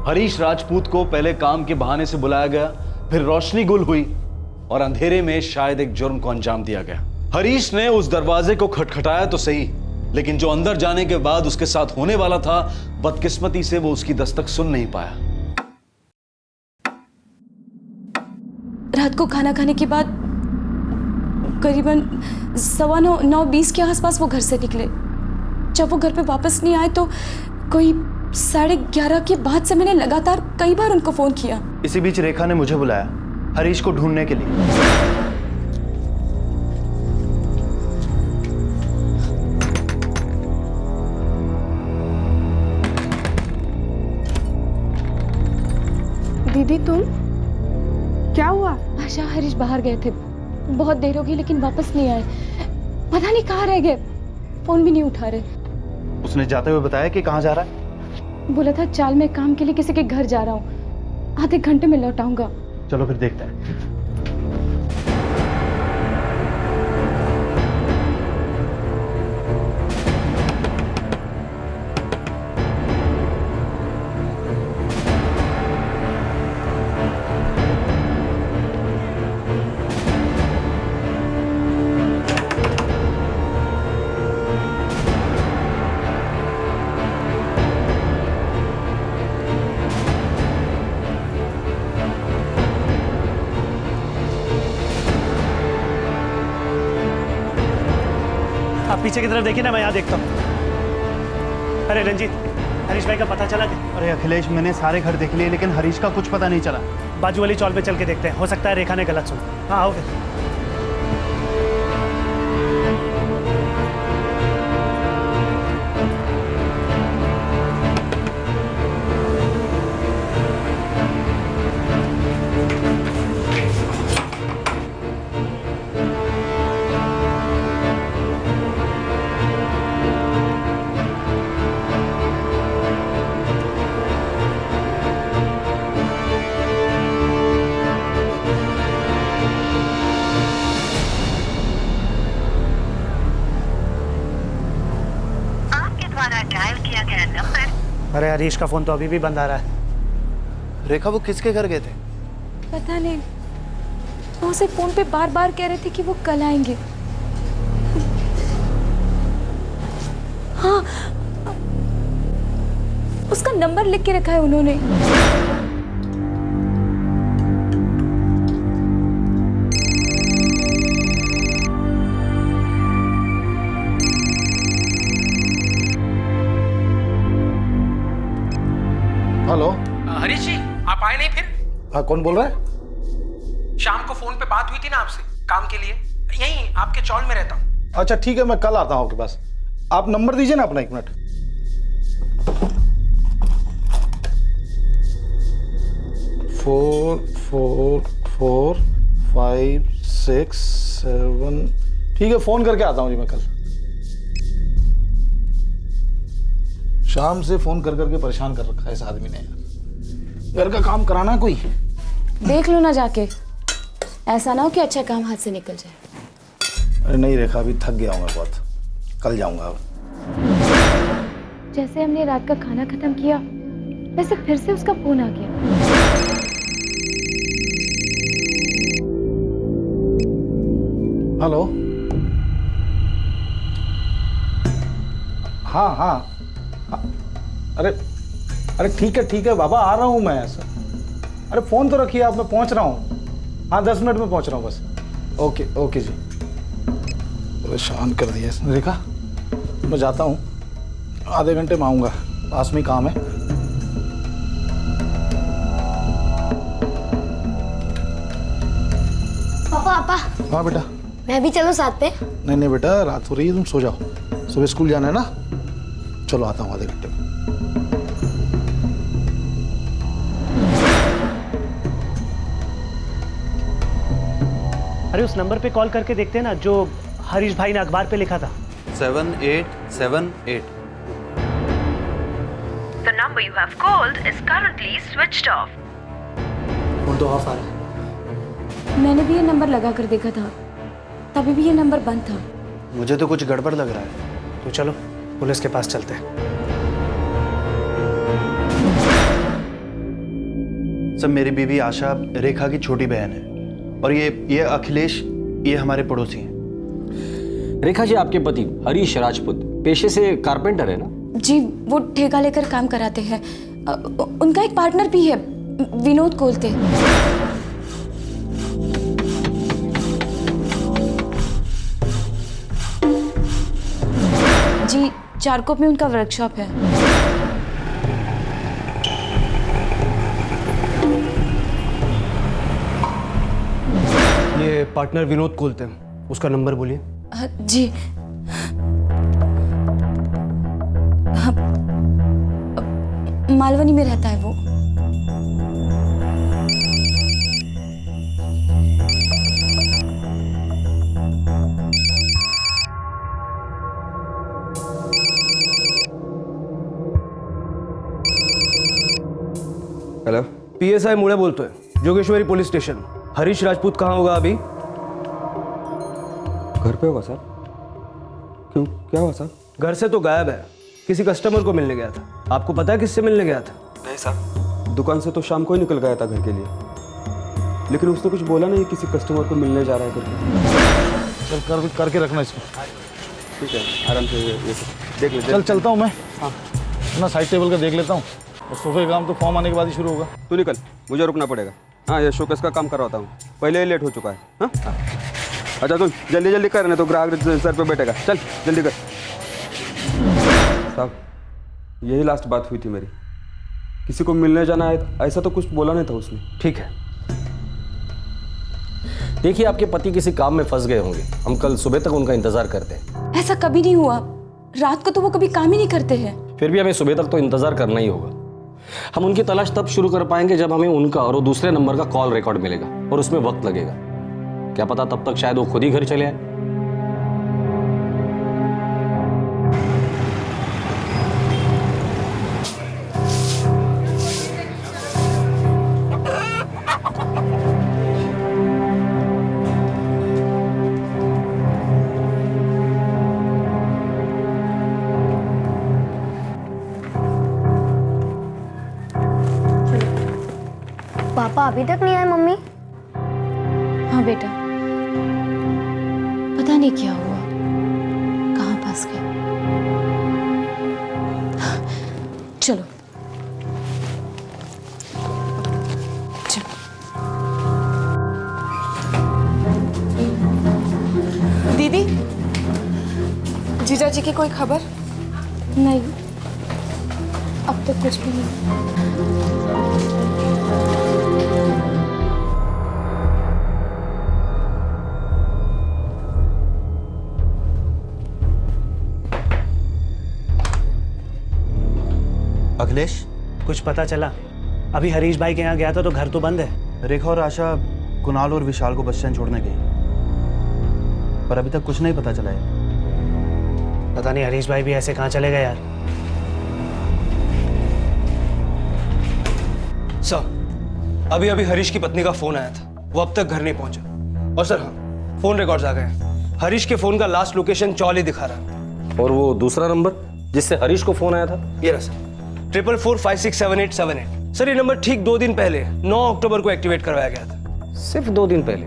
हरीश राजपूत को पहले काम के बहाने से बुलाया गया, फिर रोशनी गुल हुई और अंधेरे में शायद एक जुर्म को अंजाम दिया गया। हरीश ने उस दरवाजे को खटखटाया तो सही, लेकिन जो अंदर जाने के बाद उसके साथ होने वाला था, बदकिस्मती से वो उसकी दस्तक सुन नहीं पाया। रात को खाना खाने के बाद करीबन 9:15 के आसपास वो घर से निकले। जब वो घर पे वापस नहीं आए तो कोई 11:30 के बाद से मैंने लगातार कई बार उनको फोन किया। इसी बीच रेखा ने मुझे बुलाया हरीश को ढूंढने के लिए। दीदी तुम, क्या हुआ? आशा, हरीश बाहर गए थे, बहुत देर हो गई लेकिन वापस नहीं आए। पता नहीं कहाँ रह गए, फोन भी नहीं उठा रहे। उसने जाते हुए बताया कि कहाँ जा रहा है? बोला था चाल में काम के लिए किसी के घर जा रहा हूँ, आधे घंटे में लौट आऊंगा। चलो फिर देखते हैं। आप पीछे की तरफ देखिए ना, मैं यहाँ देखता हूँ। अरे रंजीत, हरीश भाई का पता चला क्या? अरे अखिलेश, मैंने सारे घर देख लिए लेकिन हरीश का कुछ पता नहीं चला। बाजू वाली चौल पे चल के देखते हैं, हो सकता है रेखा ने गलत सुना। हाँ आओ फिर। अरे हरीश का फोन तो अभी भी बंद आ रहा है। रेखा, वो किसके घर गए थे? पता नहीं, वो उसे फोन पे बार बार कह रहे थे कि वो कल आएंगे। हाँ, उसका नंबर लिख के रखा है उन्होंने। हेलो हरीश जी, आप आए नहीं फिर? हाँ, कौन बोल रहा है? शाम को फोन पे बात हुई थी ना आपसे काम के लिए, यहीं आपके चौल में रहता हूँ। अच्छा ठीक है, मैं कल आता हूँ आपके पास। आप नंबर दीजिए ना अपना, 1 मिनट। फोर 5 6 7। ठीक है, फोन करके आता हूँ जी मैं कल। शाम से फोन कर करके परेशान कर रखा है इस आदमी ने यार। घर का काम कराना कोई। देख लो ना जाके, ऐसा ना हो कि अच्छा काम हाथ से निकल जाए। अरे नहीं रेखा, अभी थक गया हूँ मैं बहुत, कल जाऊंगा अब। जैसे हमने रात का खाना खत्म किया वैसे फिर से उसका फोन आ गया। हेलो, हाँ हाँ, अरे ठीक है बाबा, आ रहा हूँ मैं ऐसा। अरे फोन तो रखिए आप, मैं पहुंच रहा हूँ। हाँ 10 मिनट में पहुंच रहा हूँ बस। ओके जी। परेशान कर दिया इसने। रेखा, मैं जाता हूँ, आधे घंटे में आऊँगा, पास में काम है। पापा हाँ बेटा। मैं भी चलो साथ पे? नहीं बेटा, रात हो रही है, तुम सो जाओ, सुबह स्कूल जाना है ना। चलो आता हूँ आधे घंटे में। अरे उस नंबर पे कॉल करके देखते हैं ना, जो हरीश भाई ने अखबार पे लिखा था। 7878। The number you have called is currently switched off. Phone तो ऑफ आ रहा है। मैंने भी ये नंबर लगा कर देखा था, तभी भी ये नंबर बंद था। मुझे तो कुछ गड़बड़ लग रहा है। तो चलो पुलिस के पास चलते हैं। सब मेरी बीवी आशा रेखा की छोटी बहन है, और ये अखिलेश, ये हमारे पड़ोसी हैं। रेखा जी, आपके पति हरीश राजपूत पेशे से कारपेंटर है ना? जी, वो ठेका लेकर काम कराते हैं। उनका एक पार्टनर भी है, विनोद कोलते। जी, चारकोप में उनका वर्कशॉप है। ये पार्टनर विनोद कोलते हैं, उसका नंबर बोलिए। जी, हाँ, मालवनी में रहता है वो। हेलो, पीएसआई मुड़े बोलते हैं, जोगेश्वरी पुलिस स्टेशन। हरीश राजपूत कहाँ होगा अभी? घर पे होगा सर। क्यों, क्या हुआ सर? घर से तो गायब है, किसी कस्टमर को मिलने गया था। आपको पता है किससे मिलने गया था? नहीं सर, दुकान से तो शाम को ही निकल गया था घर के लिए, लेकिन उसने कुछ बोला नहीं किसी कस्टमर को मिलने जा रहा है करके। चल करके रखना इसको। ठीक है, आराम से ये सब देख ले। चलता हूँ मैं। हाँ, अपना साइड टेबल का देख लेता हूँ, और सोफे का काम तो फॉर्म आने के बाद ही शुरू होगा। तू निकल, मुझे रुकना पड़ेगा। हाँ, ये शोकेस का काम करवाता हूँ, पहले ही लेट हो चुका है। हाँ, अच्छा तो जल्दी जल्दी कर, नहीं तो ग्राहक सर पे बैठेगा। चल जल्दी कर। साहब यही लास्ट बात हुई थी मेरी, किसी को मिलने जाना है ऐसा तो कुछ बोला नहीं था उसने। ठीक है, देखिए आपके पति किसी काम में फंस गए होंगे, हम कल सुबह तक उनका इंतजार करते हैं। ऐसा कभी नहीं हुआ, रात को तो वो कभी काम ही नहीं करते हैं। फिर भी हमें सुबह तक तो इंतजार करना ही होगा। हम उनकी तलाश तब शुरू कर पाएंगे जब हमें उनका और वो दूसरे नंबर का कॉल रिकॉर्ड मिलेगा, और उसमें वक्त लगेगा। क्या पता तब तक शायद वो खुद ही घर चले आए। पापा अभी तक नहीं आए मम्मी? हाँ बेटा, पता नहीं क्या हुआ, कहाँ फंस गए। चलो दीदी, जीजा जी की कोई खबर? नहीं, अब तक कुछ भी नहीं। अखिलेश, कुछ पता चला? अभी हरीश भाई के यहाँ गया था तो घर तो बंद है। रेखा और आशा कुणाल और विशाल को बस स्टैंड छोड़ने गई, पर अभी तक कुछ नहीं पता चला है। पता नहीं हरीश भाई भी ऐसे कहाँ चले गए यार। सर, अभी अभी हरीश की पत्नी का फोन आया था, वो अब तक घर नहीं पहुंचा। और सर हाँ, फोन रिकॉर्ड्स आ गए। हरीश के फोन का लास्ट लोकेशन चौली दिखा रहा है। और वो दूसरा नंबर जिससे हरीश को फोन आया था, ये रहा सर, 44467878। सर ये नंबर ठीक 2 दिन पहले 9 अक्टूबर को एक्टिवेट करवाया गया था। सिर्फ 2 दिन पहले?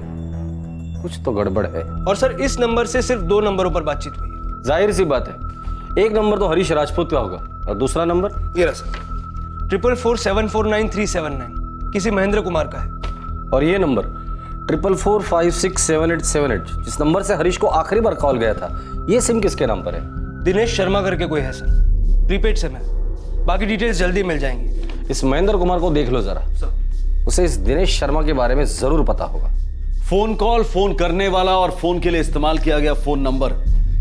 कुछ तो गड़बड़ है। और सर इस नंबर से सिर्फ 2 नंबरों पर बातचीत हुई है। जाहिर सी बात है, एक नंबर तो हरीश राजपूत का होगा और दूसरा नंबर ये रहा सर, 4447493799, किसी महेंद्र कुमार का है। और ये नंबर 4445678878, जिस नंबर से हरीश को आखिरी बार कॉल गया था, ये सिम किसके नाम पर है? दिनेश शर्मा करके कोई है सर, प्रीपेड सिम है। बाकी डिटेल्स जल्दी मिल जाएंगी। इस महेंद्र कुमार को देख लो जरा, उसे इस दिनेश शर्मा के बारे में जरूर पता होगा। फोन कॉल, फोन करने वाला और फोन के लिए इस्तेमाल किया गया फोन नंबर,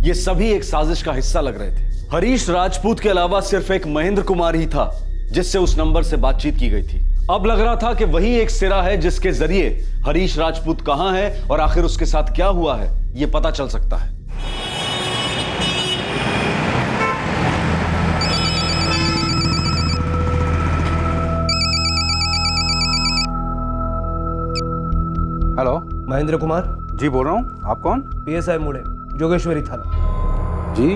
ये सभी एक साजिश का हिस्सा लग रहे थे। हरीश राजपूत के अलावा सिर्फ एक महेंद्र कुमार ही था जिससे उस नंबर से बातचीत की गई थी। अब लग रहा था कि वही एक सिरा है जिसके जरिए हरीश राजपूत कहां है और आखिर उसके साथ क्या हुआ है, यह पता चल सकता है। हेलो, महेंद्र कुमार जी बोल रहा हूँ। आप कौन? PSI मुड़े, जोगेश्वरी थाना। जी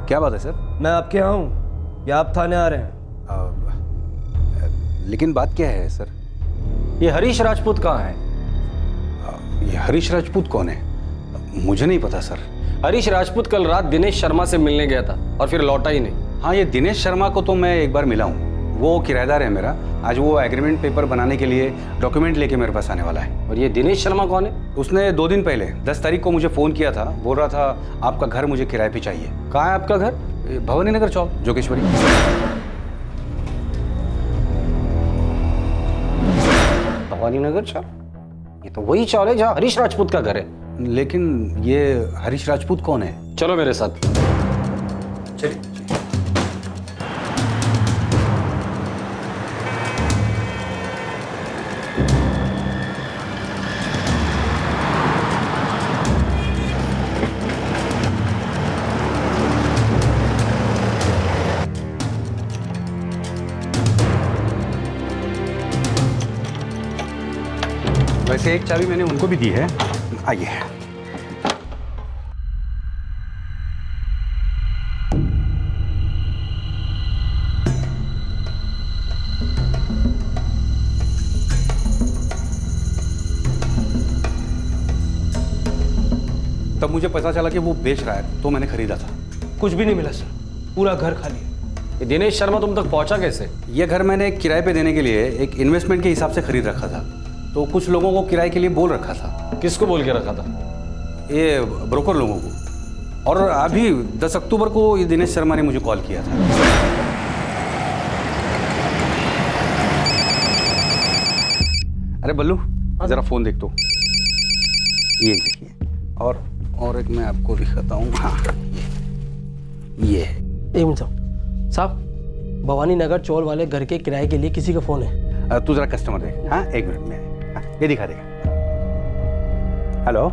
क्या बात है सर? मैं आपके यहाँ हूँ या आप थाने आ रहे हैं? लेकिन बात क्या है सर? ये हरीश राजपूत कहाँ है? ये हरीश राजपूत कौन है? मुझे नहीं पता सर। हरीश राजपूत कल रात दिनेश शर्मा से मिलने गया था और फिर लौटा ही नहीं। हाँ, ये दिनेश शर्मा को तो मैं एक बार मिला हूँ, वो किराएदार है मेरा। आज वो एग्रीमेंट पेपर बनाने के लिए डॉक्यूमेंट लेके मेरे पास आने वाला है। और ये दिनेश शर्मा कौन है? उसने 2 दिन पहले 10 तारीख को मुझे फ़ोन किया था, बोल रहा था आपका घर मुझे किराए पे चाहिए। कहाँ है आपका घर? भवानी नगर चौक, जोगेश्वरी। भवानी नगर चौक? ये तो वही चौक है जहाँ हरीश राजपूत का घर है। लेकिन ये हरीश राजपूत कौन है? चलो मेरे साथ। चलिए। वैसे एक चाबी मैंने उनको भी दी है, आइए। तब मुझे पता चला कि वो बेच रहा है, तो मैंने खरीदा था। कुछ भी नहीं मिला सर, पूरा घर खाली है। ये दिनेश शर्मा तुम तक पहुंचा कैसे? ये घर मैंने किराए पे देने के लिए एक इन्वेस्टमेंट के हिसाब से खरीद रखा था। तो कुछ लोगों को किराए के लिए बोल रखा था। किसको बोल के रखा था? ये ब्रोकर लोगों को। और अभी 10 अक्टूबर को ये दिनेश शर्मा ने मुझे कॉल किया था। अरे बल्लू, जरा फोन देख तो। ये देखिए, और एक मैं आपको दिखाता हूँ। हाँ, ये है। एक मिनट साहब, भवानी नगर चौल वाले घर के किराए के लिए किसी का फोन है। तू जरा कस्टमर देख। हाँ, 1 मिनट में। हाँ, ये दिखा देगा। हेलो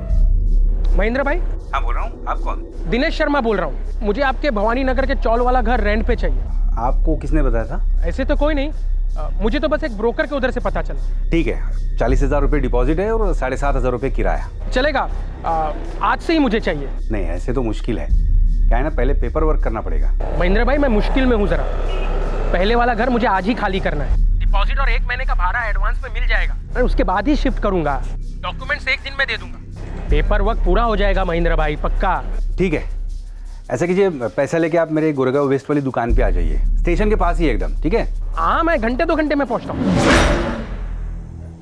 महेंद्र भाई। हाँ, बोल रहा हूँ। आप कौन? दिनेश शर्मा बोल रहा हूँ। मुझे आपके भवानी नगर के चौल वाला घर रेंट पे चाहिए। आपको किसने बताया था? ऐसे तो कोई नहीं, मुझे तो बस एक ब्रोकर के उधर से पता चला। ठीक है, 40,000 रुपये डिपॉजिट है और 7,500 रुपये किराया। चलेगा, आज से ही मुझे चाहिए। नहीं, ऐसे तो मुश्किल है। क्या है ना, पहले पेपर वर्क करना पड़ेगा। महेंद्र भाई, मैं मुश्किल में हूँ जरा। पहले वाला घर मुझे आज ही खाली करना है। डिपॉजिट और 1 महीने का भाड़ा एडवांस में मिल जाएगा। मैं उसके बाद ही शिफ्ट करूंगा। डॉक्यूमेंट्स 1 दिन में दे दूंगा। पेपर वर्क पूरा हो जाएगा महेंद्र भाई, पक्का। ठीक है, ऐसा कीजिए, पैसा लेके आप मेरे गोरेगांव वेस्ट वाली दुकान पे आ जाइए, स्टेशन के पास ही एकदम। ठीक है? हाँ, मैं घंटे 2 घंटे में पहुंचता हूँ।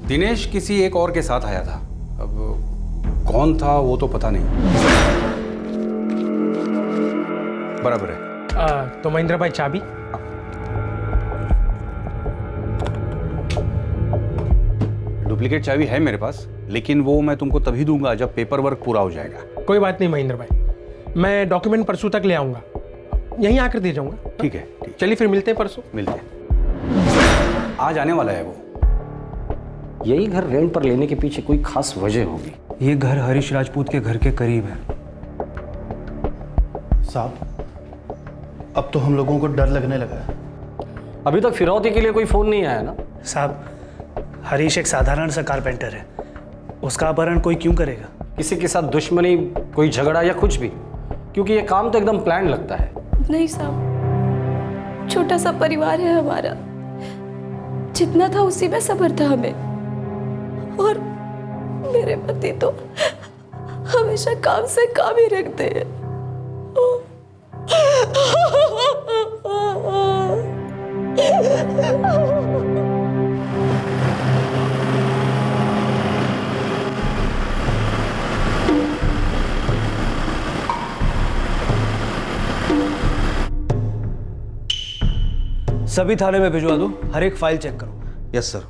दिनेश किसी एक और के साथ आया था। अब कौन था वो तो पता नहीं। बराबर है। तो महेंद्र भाई, चाबी? डुप्लीकेट चाबी है मेरे पास, लेकिन वो मैं तुमको तभी दूंगा जब पेपर वर्क पूरा हो जाएगा। कोई बात नहीं महेंद्र भाई, मैं डॉक्यूमेंट परसों तक ले आऊंगा, यहीं आकर दे जाऊंगा। ठीक है, चलिए फिर मिलते हैं परसों। मिलते हैं। आज आने वाला है वो। यही घर रेंट पर लेने के पीछे कोई खास वजह होगी। ये घर हरीश राजपूत के घर के करीब है। साहब, अब तो हम लोगों को डर लगने लगा है। अभी तक फिरौती के लिए कोई फोन नहीं आया ना? साहब, हरीश एक साधारण सा कारपेंटर है, उसका अपहरण कोई क्यों करेगा? किसी के साथ दुश्मनी, कोई झगड़ा या कुछ भी? क्योंकि ये काम तो एकदम प्लान लगता है। नहीं साहब, छोटा सा परिवार है हमारा। जितना था उसी में सब्र था हमें। और मेरे पति तो हमेशा काम से काम ही रखते हैं। सभी थाने में भिजवा दो, हर एक फाइल चेक करो। Yes sir.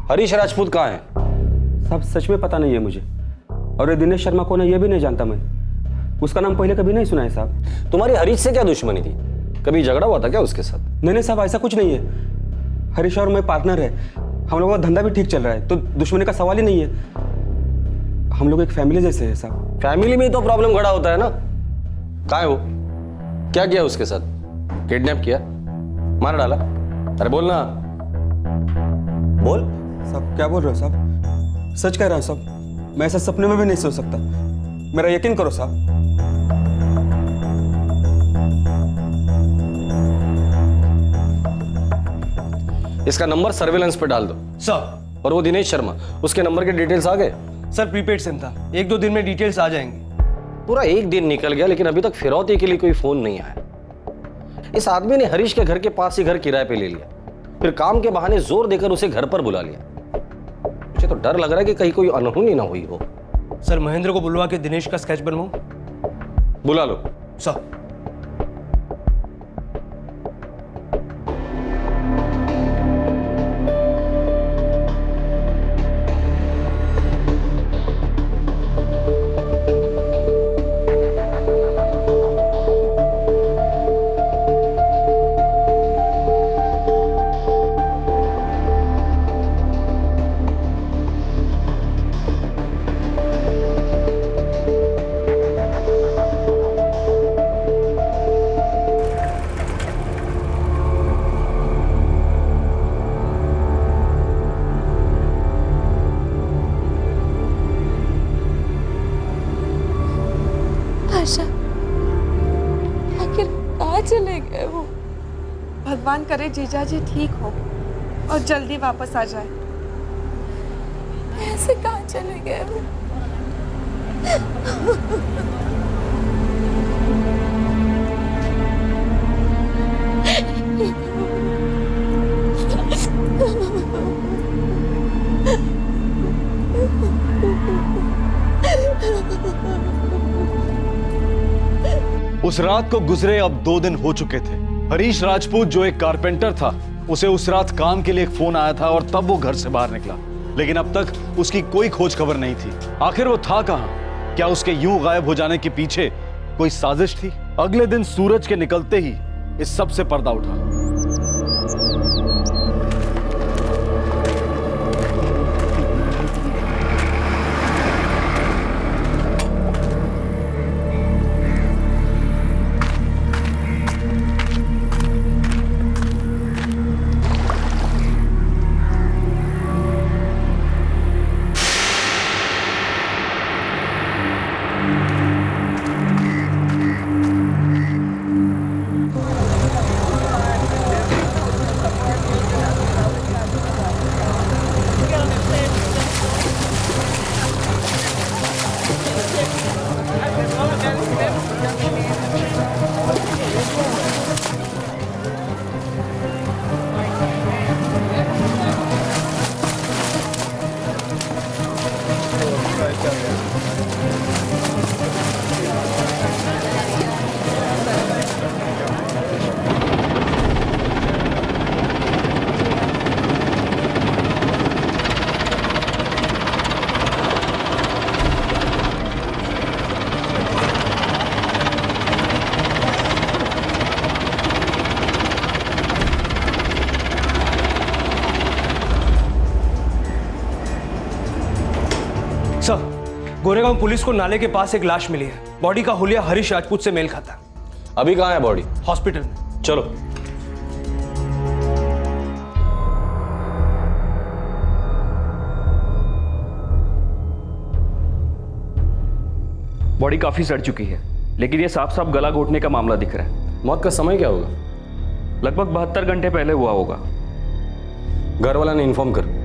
हरीश राजपूत कहाँ है? साहब, सच में पता नहीं है मुझे। और ये दिनेश शर्मा कौन है ये भी नहीं जानता मैं। उसका नाम पहले कभी नहीं सुना है साहब। तुम्हारी हरीश से क्या दुश्मनी थी? कभी झगड़ा हुआ था क्या उसके साथ? नहीं साहब, ऐसा कुछ नहीं है। हरीश और मैं पार्टनर है, हम लोगों का धंधा भी ठीक चल रहा है, तो दुश्मनी का सवाल ही नहीं है। हम लोग एक फैमिली जैसे हैं साहब। फैमिली में तो प्रॉब्लम खड़ा होता है ना। कहाँ है वो? क्या किया उसके साथ? किडनैप किया? मार डाला? अरे बोल ना, बोल। साहब क्या बोल रहे हो साहब? सच कह रहा हूँ साहब, मैं ऐसा सपने में भी नहीं सोच सकता। मेरा यकीन करो साहब। इसका नंबर सर्वेलेंस पे डाल दो सर। और वो दिनेश शर्मा, उसके नंबर के डिटेल्स आ गए? सर, प्रीपेड सिम था, 1-2 दिन में डिटेल्स आ जाएंगे। पूरा 1 दिन निकल गया लेकिन अभी तक फिरौती के लिए कोई फोन नहीं आया। इस आदमी ने हरीश के घर के पास ही घर किराए पे ले लिया, फिर काम के बहाने जोर देकर उसे घर पर बुला लिया। मुझे तो डर लग रहा है कि कहीं कोई अनहोनी ना हुई हो। सर, महेंद्र को बुलवा के दिनेश का स्केच बनवाऊं? बुला लो। सर। आखिर कहाँ चले गए वो? भगवान करे जीजा जी ठीक हो और जल्दी वापस आ जाए। ऐसे कहाँ चले गए वो? उस रात को गुजरे अब 2 दिन हो चुके थे। हरीश राजपूत जो एक कारपेंटर था, उसे उस रात काम के लिए एक फोन आया था और तब वो घर से बाहर निकला, लेकिन अब तक उसकी कोई खोज खबर नहीं थी। आखिर वो था कहां? क्या उसके यूं गायब हो जाने के पीछे कोई साजिश थी? अगले दिन सूरज के निकलते ही इस सब से पर्दा उठा। गोरेगांव पुलिस को नाले के पास एक लाश मिली है। बॉडी का हुलिया हरीश राजपूत से मेल खाता है। अभी कहां है बॉडी? हॉस्पिटल में। चलो। बॉडी काफी सड़ चुकी है, लेकिन ये साफ साफ गला घोटने का मामला दिख रहा है। मौत का समय क्या होगा? लगभग 72 घंटे पहले हुआ होगा। घर वाला ने इन्फॉर्म कर।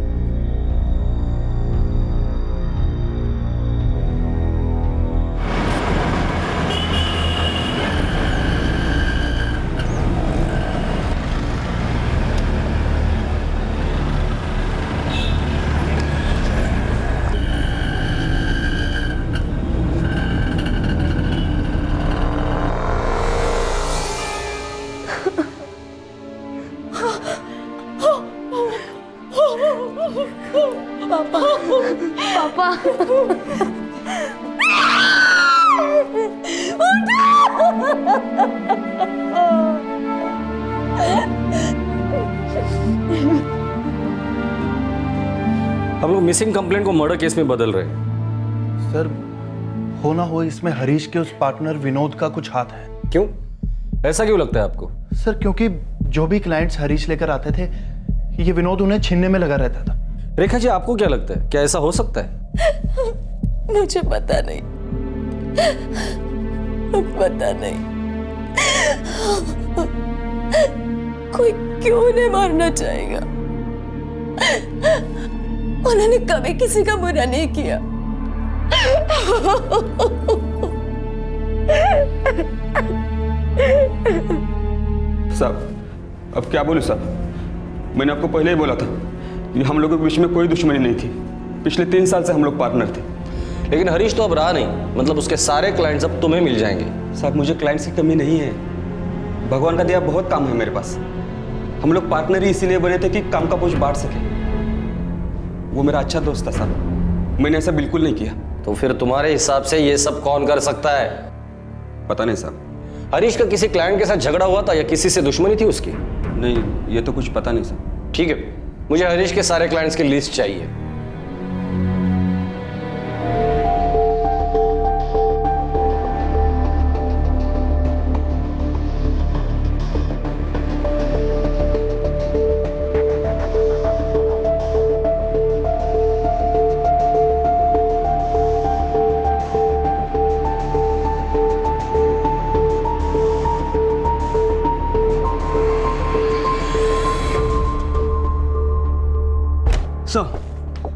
पापा हम लोग मिसिंग कंप्लेंट को मर्डर केस में बदल रहे हैं। सर, हो ना हो इसमें हरीश के उस पार्टनर विनोद का कुछ हाथ है। क्यों? ऐसा क्यों लगता है आपको? सर, क्योंकि जो भी क्लाइंट्स हरीश लेकर आते थे, ये विनोद उन्हें छीनने में लगा रहता था। रेखा जी, आपको क्या लगता है, क्या ऐसा हो सकता है? मुझे पता नहीं, पता नहीं कोई क्यों उन्हें मारना चाहेगा। उन्होंने कभी किसी का बुरा नहीं किया। साहब, अब क्या बोलूं साहब? मैंने आपको पहले ही बोला था कि हम लोगों के बीच में कोई दुश्मनी नहीं थी। पिछले 3 साल से हम लोग पार्टनर थे। लेकिन हरीश तो अब रहा नहीं, मतलब उसके सारे क्लाइंट्स अब तुम्हें मिल जाएंगे। साहब, मुझे क्लाइंट्स की कमी नहीं है। भगवान का दिया बहुत काम है मेरे पास। हम लोग पार्टनर ही इसीलिए बने थे कि काम का बोझ बांट सके। वो मेरा अच्छा दोस्त था साहब, मैंने ऐसा बिल्कुल नहीं किया। तो फिर तुम्हारे हिसाब से ये सब कौन कर सकता है? पता नहीं साहब। हरीश का किसी क्लाइंट के साथ झगड़ा हुआ था या किसी से दुश्मनी थी उसकी? नहीं, ये तो कुछ पता नहीं साहब। ठीक है, मुझे हरीश के सारे क्लाइंट्स की लिस्ट चाहिए।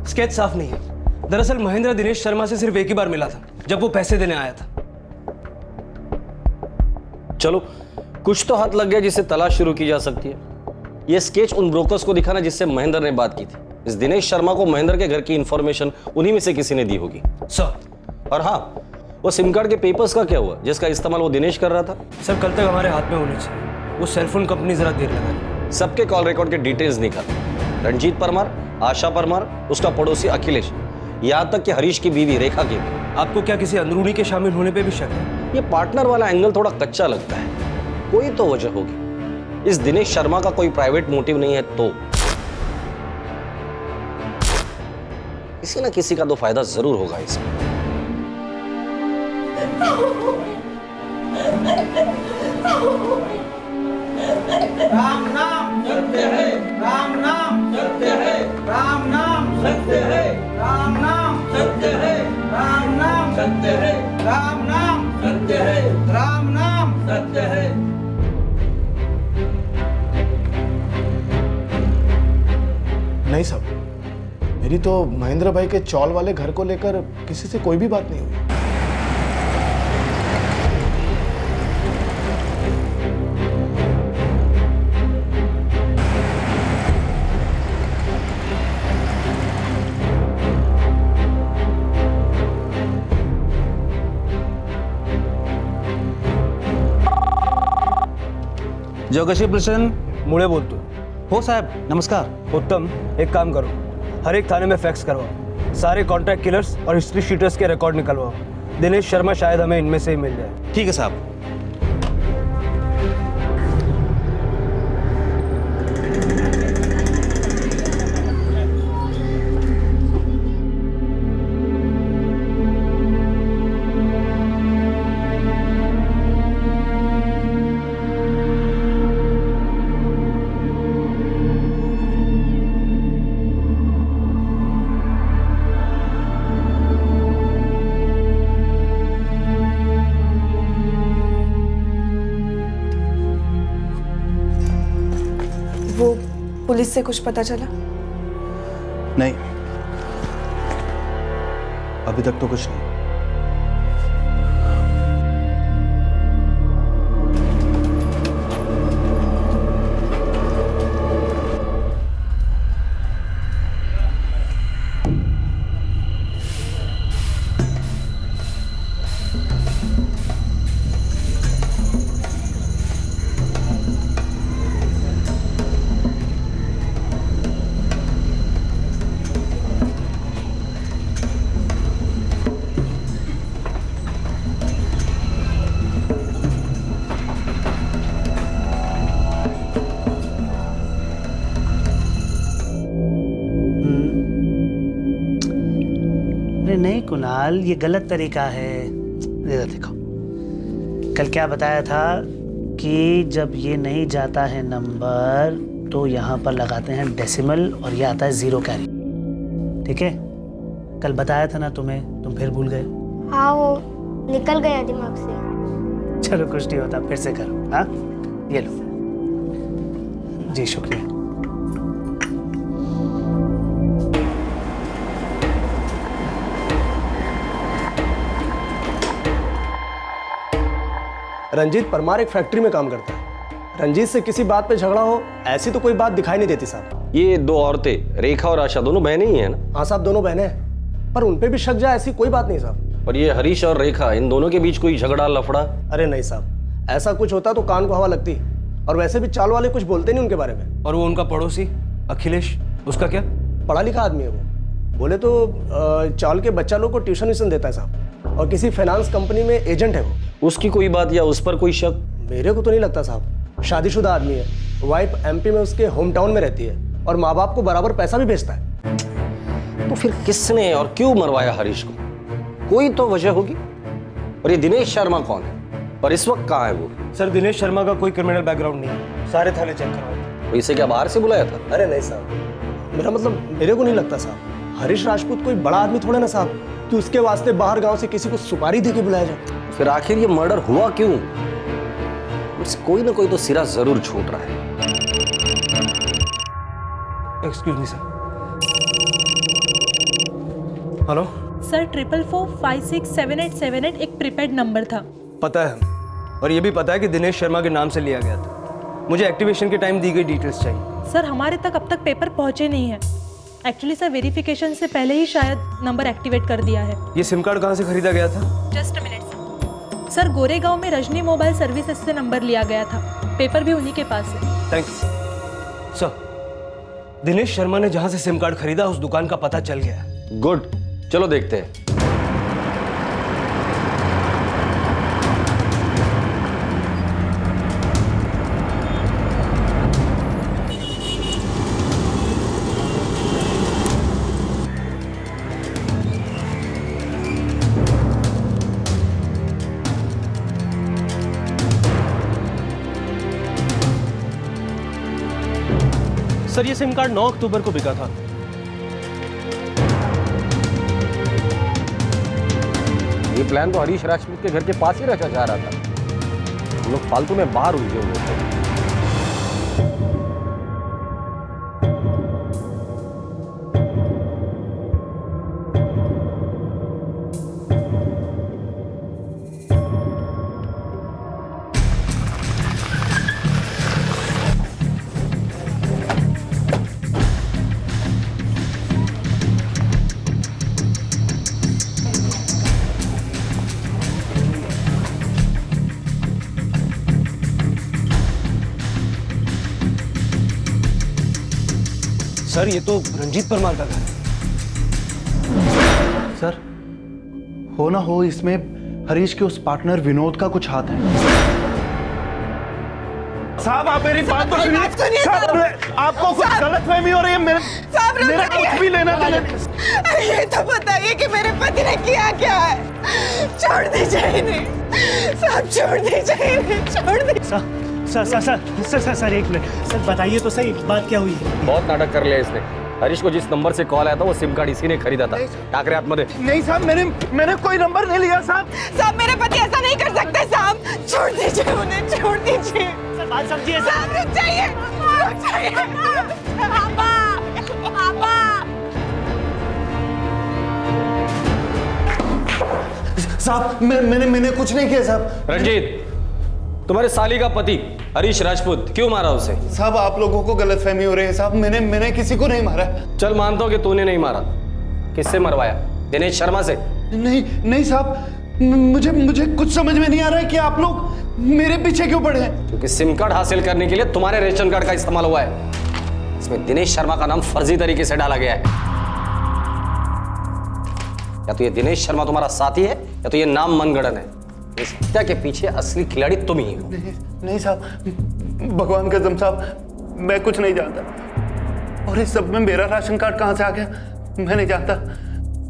स्केच साफ नहीं है। दरअसल महेंद्र दिनेश शर्मा से सिर्फ एक ही बार मिला था, जब वो पैसे देने आया था। चलो, कुछ तो हाथ लग गया जिससे तलाश शुरू की जा सकती है। ये स्केच उन ब्रोकर्स को दिखाना जिससे महेंद्र ने बात की थी। इस दिनेश शर्मा को महेंद्र के घर की इंफॉर्मेशन उन्हीं में से किसी ने दी होगी सर। और हाँ, वो सिम कार्ड के पेपर्स का क्या हुआ जिसका इस्तेमाल वो दिनेश कर रहा था? सर कल तक हमारे हाथ में होने चाहिए। वो सेलफोन कंपनी जरा देर लगा रही। सबके कॉल रिकॉर्ड के डिटेल्स निकाल। रणजीत परमार, आशा परमार, उसका पड़ोसी अखिलेश, यहाँ तक कि हरीश की बीवी रेखा की भी। आपको क्या किसी अंदरूनी के शामिल होने पे भी शक है? ये पार्टनर वाला एंगल थोड़ा कच्चा लगता है। कोई तो वजह होगी। इस दिनेश शर्मा का कोई प्राइवेट मोटिव नहीं है तो किसी ना किसी का तो फायदा जरूर होगा इसमें। राम नाम सत्य है, राम नाम सत्य है, राम नाम सत्य है, राम नाम सत्य है, राम नाम सत्य है, राम नाम सत्य है, राम नाम सत्य है। नहीं साहब, मेरी तो महेंद्र भाई के चौल वाले घर को लेकर किसी से कोई भी बात नहीं हुई। जोगशी प्रसन्न मुळे बोलतो. हो साहब, नमस्कार। उत्तम, एक काम करो, हर एक थाने में फैक्स करवाओ, सारे कॉन्ट्रैक्ट किलर्स और हिस्ट्री शीटर्स के रिकॉर्ड निकलवाओ। दिनेश शर्मा शायद हमें इनमें से ही मिल जाए। ठीक है साहब। पुलिस से कुछ पता चला? नहीं, अभी तक तो कुछ नहीं। नहीं कुणाल, ये गलत तरीका है। देखो, कल क्या बताया था कि जब ये नहीं जाता है नंबर तो यहाँ पर लगाते हैं डेसिमल और ये आता है जीरो कैरी। ठीक है, कल बताया था ना तुम्हें, तुम फिर भूल गए। हाँ, वो निकल गया दिमाग से। चलो कुछ नहीं होता, फिर से करो। हाँ, ये लो जी, शुक्रिया। रंजीत परमार एक फैक्ट्री में काम करता है। रंजीत से किसी बात पे झगड़ा हो, ऐसी तो कोई बात दिखाई नहीं देती साहब। ये दो औरतें रेखा और आशा दोनों बहनें ही हैं ना? हाँ साहब, दोनों बहनें हैं, पर उन पे भी शक जाए ऐसी कोई बात नहीं साहब। और ये हरीश और रेखा, इन दोनों के बीच कोई झगड़ा लफड़ा? अरे नहीं साहब, ऐसा कुछ होता तो कान को हवा लगती। और वैसे भी चाल वाले कुछ बोलते नहीं उनके बारे में। और वो उनका पड़ोसी अखिलेश, उसका क्या? पढ़ा लिखा आदमी है वो। बोले तो चाल के बच्चा लोग को ट्यूशन व्यूशन देता है साहब, और किसी फाइनेंस कंपनी में एजेंट है वो। उसकी कोई बात या उस पर कोई शक? मेरे को तो नहीं लगता साहब। शादीशुदा आदमी है, वाइफ एमपी में उसके होम टाउन में रहती है और माँ बाप को बराबर पैसा भी भेजता है। तो फिर किसने और क्यों मरवाया हरीश को? कोई तो वजह होगी। और ये दिनेश शर्मा कौन है और इस वक्त कहाँ है वो? सर, दिनेश शर्मा का कोई क्रिमिनल बैकग्राउंड नहीं है, सारे थाने चेक करवाए। तो इसे क्या बाहर से बुलाया था? अरे नहीं साहब, मेरा मतलब मेरे को नहीं लगता साहब। हरीश राजपूत कोई बड़ा आदमी थोड़े ना साहब कि उसके वास्ते बाहर गांव से किसी को सुपारी दे के बुलाया जाए। फिर आखिर ये मर्डर हुआ क्यों? उससे कोई ना कोई तो सिरा जरूर छूट रहा है। Excuse me sir. Hello sir, 444567878 एक प्रीपेड नंबर था। पता है, और ये भी पता है कि दिनेश शर्मा के नाम से लिया गया था। मुझे एक्टिवेशन के टाइम दी गई डिटेल्स चाहिए। सर हमारे तक अब तक पेपर पहुंचे नहीं है। एक्चुअली सर वेरिफिकेशन से पहले ही शायद नंबर एक्टिवेट कर दिया है। ये सिम कार्ड कहाँ से खरीदा गया था? Just a minute sir, Goregaon में रजनी मोबाइल सर्विसेज से नंबर लिया गया था। पेपर भी उन्हीं के पास है। Thank you sir. Dinesh Sharma ने जहां से सिम कार्ड खरीदा उस दुकान का पता चल गया है। गुड, चलो देखते हैं। सर ये सिम कार्ड 9 अक्टूबर को बिका था। ये प्लान तो हरीश राजपूत के घर के पास ही रचा जा रहा था। हम लोग फालतू में बाहर उलझे हुए थे। सर ये तो रंजीत परमार का घर है। सर हो ना हो इसमें हरीश के उस पार्टनर विनोद का कुछ हाथ है। साहब आप मेरी बात तो सुनिए। साहब आपको कुछ गलतफहमी हो रही है। मेरा कुछ भी लेना देना। ये तो बताइए कि मेरे पति ने किया क्या है। छोड़ दीजिए इन्हें साहब, छोड़ दीजिए इन्हें, छोड़ दीजिए। सर एक मिनट सर, बताइए तो सही बात क्या हुई है। बहुत नाटक कर लिया इसने। हरीश को जिस नंबर से कॉल आया था वो सिम कार्ड इसी ने खरीदा था। टाकरे आत्मदे। नहीं साहब, मैंने कोई नंबर नहीं लिया साहब। साहब मेरे पति ऐसा नहीं कर सकते साहब, छोड़ दीजिए उन्हें, छोड़ दीजिए। सर बात समझिए साहब, रुक जाइए, रुक जाइए। पापा, पापा। साहब मैंने कुछ नहीं किया साहब। रंजीत, तुम्हारे साली का पति हरीश राजपूत क्यों मारा उसे? साहब आप लोगों को गलतफहमी हो रही है साहब। मैंने किसी को नहीं मारा। चल मानता हूं कि तूने नहीं मारा। किससे मरवाया? दिनेश शर्मा से? नहीं साहब, मुझे कुछ समझ में नहीं आ रहा है कि आप लोग मेरे पीछे क्यों पड़े हैं। क्योंकि सिम कार्ड हासिल करने के लिए तुम्हारे रेशन कार्ड का इस्तेमाल हुआ है। इसमें दिनेश शर्मा का नाम फर्जी तरीके से डाला गया है। या तो ये दिनेश शर्मा तुम्हारा साथी है या तो ये नाम मनगढ़ंत है। इस हत्या के पीछे असली खिलाड़ी तुम ही हो। नहीं साहब, भगवान कसम साहब, मैं कुछ नहीं जानता। और इस सब में मेरा राशन कार्ड कहां से आ गया मैं नहीं जानता।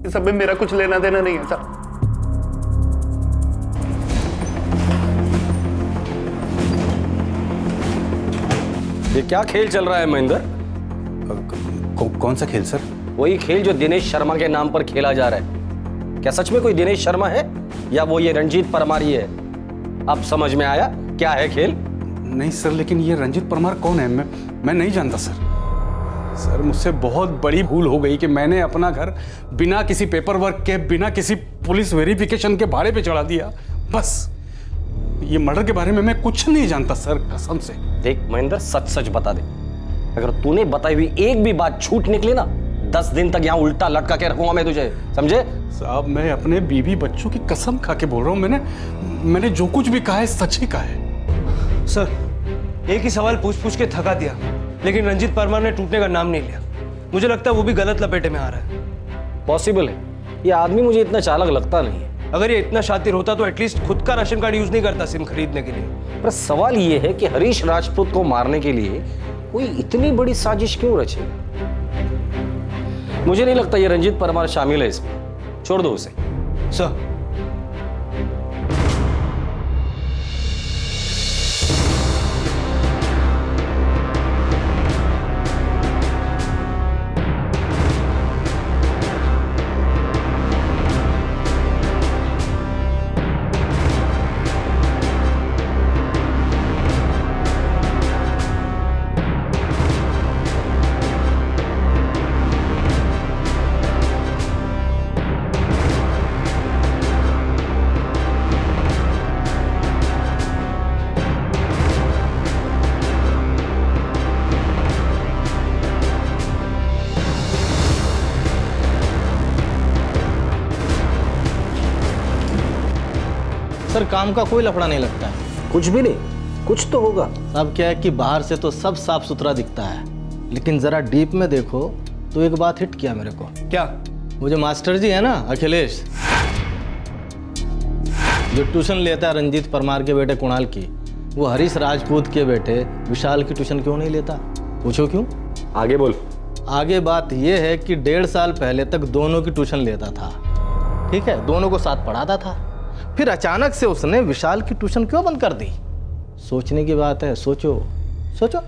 इस सब में मेरा कुछ लेना देना नहीं है साहब। ये क्या खेल चल रहा है महेंद्र? कौन सा खेल सर? वही खेल जो दिनेश शर्मा के नाम पर खेला जा रहा है। क्या सच में कोई दिनेश शर्मा है या वो ये रंजीत परमार ही है? अब समझ में आया क्या है खेल? नहीं सर, लेकिन ये रंजीत परमार कौन है? मैं नहीं जानता सर। सर मुझसे बहुत बड़ी भूल हो गई कि मैंने अपना घर बिना किसी पेपर वर्क के, बिना किसी पुलिस वेरिफिकेशन के भाड़े पे चढ़ा दिया। बस ये मर्डर के बारे में मैं कुछ नहीं जानता सर, कसम से। देख महेंद्र, सच सच बता दे। अगर तूने बताई हुई एक भी बात झूठ निकली ना, 10 दिन तक यहाँ उल्टा लटका के रखूंगा मैं तुझे, समझे? साहब मैं अपने बीवी बच्चों की कसम खा के बोल रहा हूँ। मैंने जो कुछ भी कहा है सच ही कहा है। सर एक ही सवाल पूछ के थका दिया, लेकिन रंजीत परमार ने टूटने का नाम नहीं लिया। मुझे लगता है वो भी गलत लपेटे में आ रहा है। पॉसिबल है। ये आदमी मुझे इतना चालाक लगता नहीं है। अगर ये इतना शातिर होता तो एटलीस्ट खुद का राशन कार्ड यूज नहीं करता सिम खरीदने के लिए। पर सवाल ये है कि हरीश राजपूत को मारने के लिए कोई इतनी बड़ी साजिश क्यों रचेगा? मुझे नहीं लगता ये रंजीत परमार शामिल है इसमें। छोड़ दो उसे। सर सर काम का कोई लफड़ा नहीं लगता है। कुछ भी नहीं, कुछ तो होगा। अब क्या है कि बाहर से तो सब साफ सुथरा दिखता है, लेकिन जरा डीप में देखो तो एक बात हिट किया मेरे को। क्या? वो जो मास्टर जी है ना अखिलेश, जो ट्यूशन लेता है रंजीत परमार के बेटे कुणाल की, वो हरीश राजपूत के बेटे विशाल की ट्यूशन क्यों नहीं लेता? पूछो क्यों? आगे बोल। आगे बात यह है कि 1.5 साल पहले तक दोनों की ट्यूशन लेता था, ठीक है, दोनों को साथ पढ़ाता था। फिर अचानक से उसने विशाल की ट्यूशन क्यों बंद कर दी? सोचने की बात है, सोचो सोचो।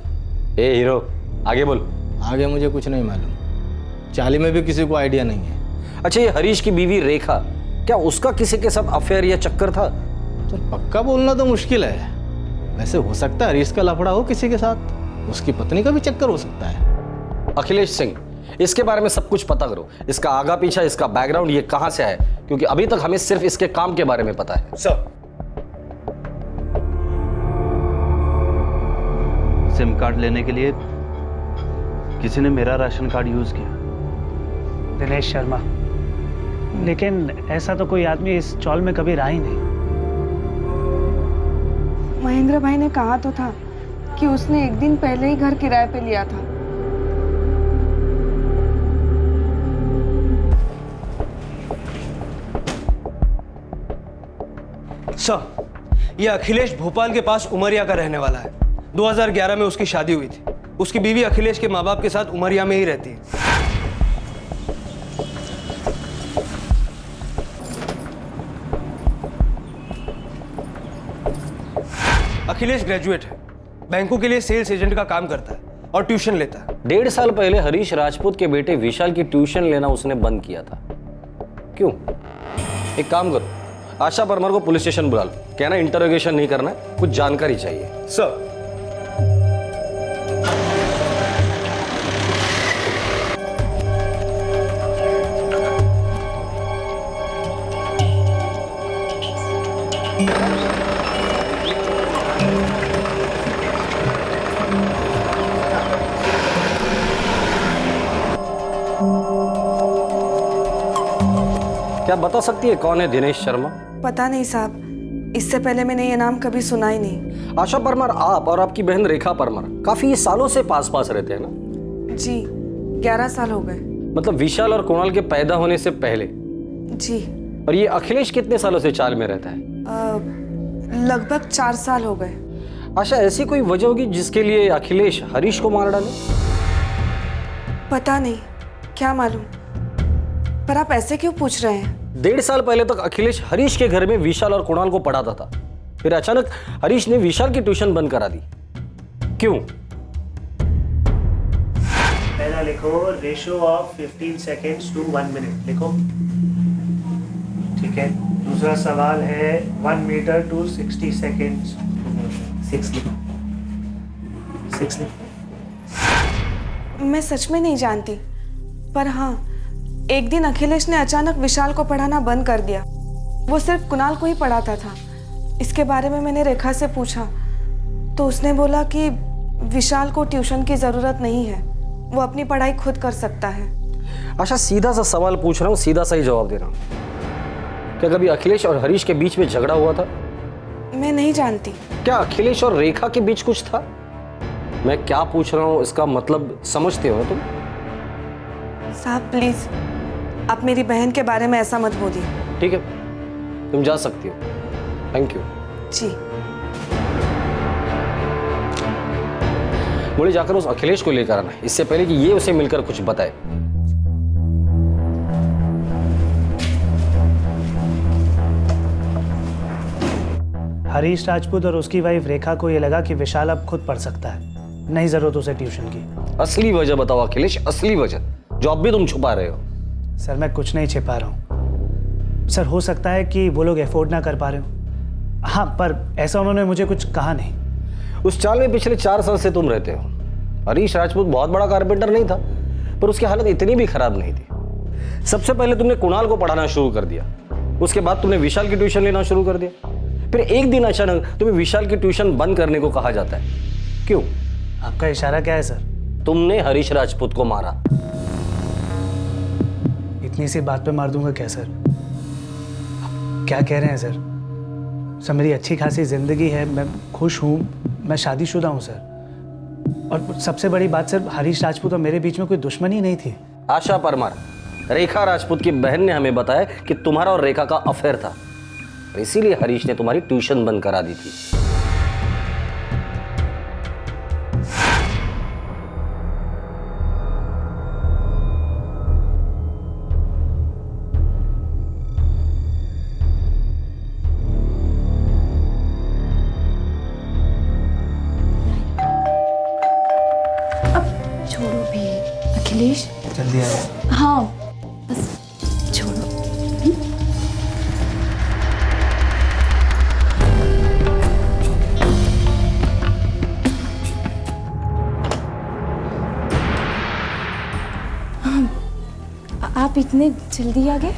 ए हीरो, आगे बोल। आगे मुझे कुछ नहीं मालूम, चाली में भी किसी को आइडिया नहीं है। अच्छा, ये हरीश की बीवी रेखा, क्या उसका किसी के साथ अफेयर या चक्कर था? तो पक्का बोलना तो मुश्किल है, वैसे हो सकता है हरीश का लफड़ा हो किसी के साथ, उसकी पत्नी का भी चक्कर हो सकता है। अखिलेश सिंह, इसके बारे में सब कुछ पता करो, इसका आगा पीछा, इसका बैकग्राउंड, ये कहां से है, क्योंकि अभी तक हमें सिर्फ इसके काम के बारे में पता है। सर, सिम कार्ड लेने के लिए किसी ने मेरा राशन कार्ड यूज किया। दिनेश शर्मा, लेकिन ऐसा तो कोई आदमी इस चौल में कभी रहा ही नहीं। महेंद्र भाई ने कहा तो था कि उसने एक दिन पहले ही घर किराए पे लिया था। सर, ये अखिलेश भोपाल के पास उमरिया का रहने वाला है। 2011 में उसकी शादी हुई थी। उसकी बीवी अखिलेश के माँ बाप के साथ उमरिया में ही रहती है। अखिलेश ग्रेजुएट है, बैंकों के लिए सेल्स एजेंट का काम करता है और ट्यूशन लेता है। 1.5 साल पहले हरीश राजपूत के बेटे विशाल की ट्यूशन लेना उसने बंद किया था। क्यों? एक काम करो, आशा परमार को पुलिस स्टेशन बुला लो, कहना इंटरोगेशन नहीं करना है, कुछ जानकारी चाहिए। सर, क्या बता सकती है कौन है दिनेश शर्मा? पता नहीं साहब, इससे पहले मैंने ये नाम कभी सुना ही नहीं। आशा परमार, आप और आपकी बहन रेखा परमार काफी सालों से पास पास रहते हैं ना? जी, 11 साल हो गए। मतलब विशाल और कुणाल के पैदा होने से पहले? जी। और ये अखिलेश कितने सालों से चाल में रहता है? लगभग 4 साल हो गए। आशा, ऐसी कोई वजह होगी जिसके लिए अखिलेश हरीश को मार डाले? पता नहीं, क्या मालूम, पर आप ऐसे क्यों पूछ रहे हैं? 1.5 साल पहले तक अखिलेश हरीश के घर में विशाल और कुणाल को पढ़ाता था, फिर अचानक हरीश ने विशाल की ट्यूशन बंद करा दी। क्यों? पहला लिखो, ratio of 15 seconds to 1 minute लिखो। ठीक है, दूसरा सवाल है 1 मीटर टू 60 सेकेंड्स। 6 लिखो, 6 लिखो। मैं सच में नहीं जानती, पर हाँ, एक दिन अखिलेश ने अचानक विशाल को पढ़ाना बंद कर दिया। वो सिर्फ कुणाल को ही पढ़ाता था। इसके बारे में मैंने रेखा से पूछा तो उसने बोला कि विशाल को ट्यूशन की ज़रूरत नहीं है, वो अपनी पढ़ाई खुद कर सकता है। आशा, सीधा सा सवाल पूछ रहा हूँ, सीधा सा ही जवाब दे रहा हूँ। क्या कभी अखिलेश और हरीश के बीच में झगड़ा हुआ था? मैं नहीं जानती। क्या अखिलेश और रेखा के बीच कुछ था? मैं क्या पूछ रहा हूँ इसका मतलब समझते हो तुम? साहब प्लीज, आप मेरी बहन के बारे में ऐसा मत बोलिए। ठीक है, तुम जा सकती हो। Thank you. जी। मुझे जाकर उस अखिलेश को लेकर आना है, इससे पहले कि ये उसे मिलकर कुछ बताए। हरीश राजपूत और उसकी वाइफ रेखा को यह लगा कि विशाल अब खुद पढ़ सकता है, नहीं जरूरत उसे ट्यूशन की। असली वजह बताओ अखिलेश, असली वजह जो अब भी तुम छुपा रहे हो। सर, मैं कुछ नहीं छिपा रहा हूँ। सर, हो सकता है कि वो लोग एफोर्ड ना कर पा रहे हो। हाँ, पर ऐसा उन्होंने मुझे कुछ कहा नहीं। उस चाल में पिछले 4 साल से तुम रहते हो। हरीश राजपूत बहुत बड़ा कारपेंटर नहीं था, पर उसकी हालत इतनी भी खराब नहीं थी। सबसे पहले तुमने कुणाल को पढ़ाना शुरू कर दिया, उसके बाद तुमने विशाल की ट्यूशन लेना शुरू कर दिया, फिर एक दिन अचानक तुम्हें विशाल की ट्यूशन बंद करने को कहा जाता है। क्यों? आपका इशारा क्या है सर? तुमने हरीश राजपूत को मारा। इतनी सी बात पे मार दूंगा क्या सर? क्या कह रहे हैं सर? सर मेरी अच्छी खासी ज़िंदगी है, मैं खुश हूँ, मैं शादीशुदा हूँ सर। और सबसे बड़ी बात सर, हरीश राजपूत और मेरे बीच में कोई दुश्मनी नहीं थी। आशा परमार, रेखा राजपूत की बहन ने हमें बताया कि तुम्हारा और रेखा का अफेयर था, इसीलिए हरीश ने तुम्हारी ट्यूशन बंद करा दी थी। छोड़ो भी अखिलेश। जल्दी आओ। हाँ बस छोड़ो। आप इतने जल्दी आ गए?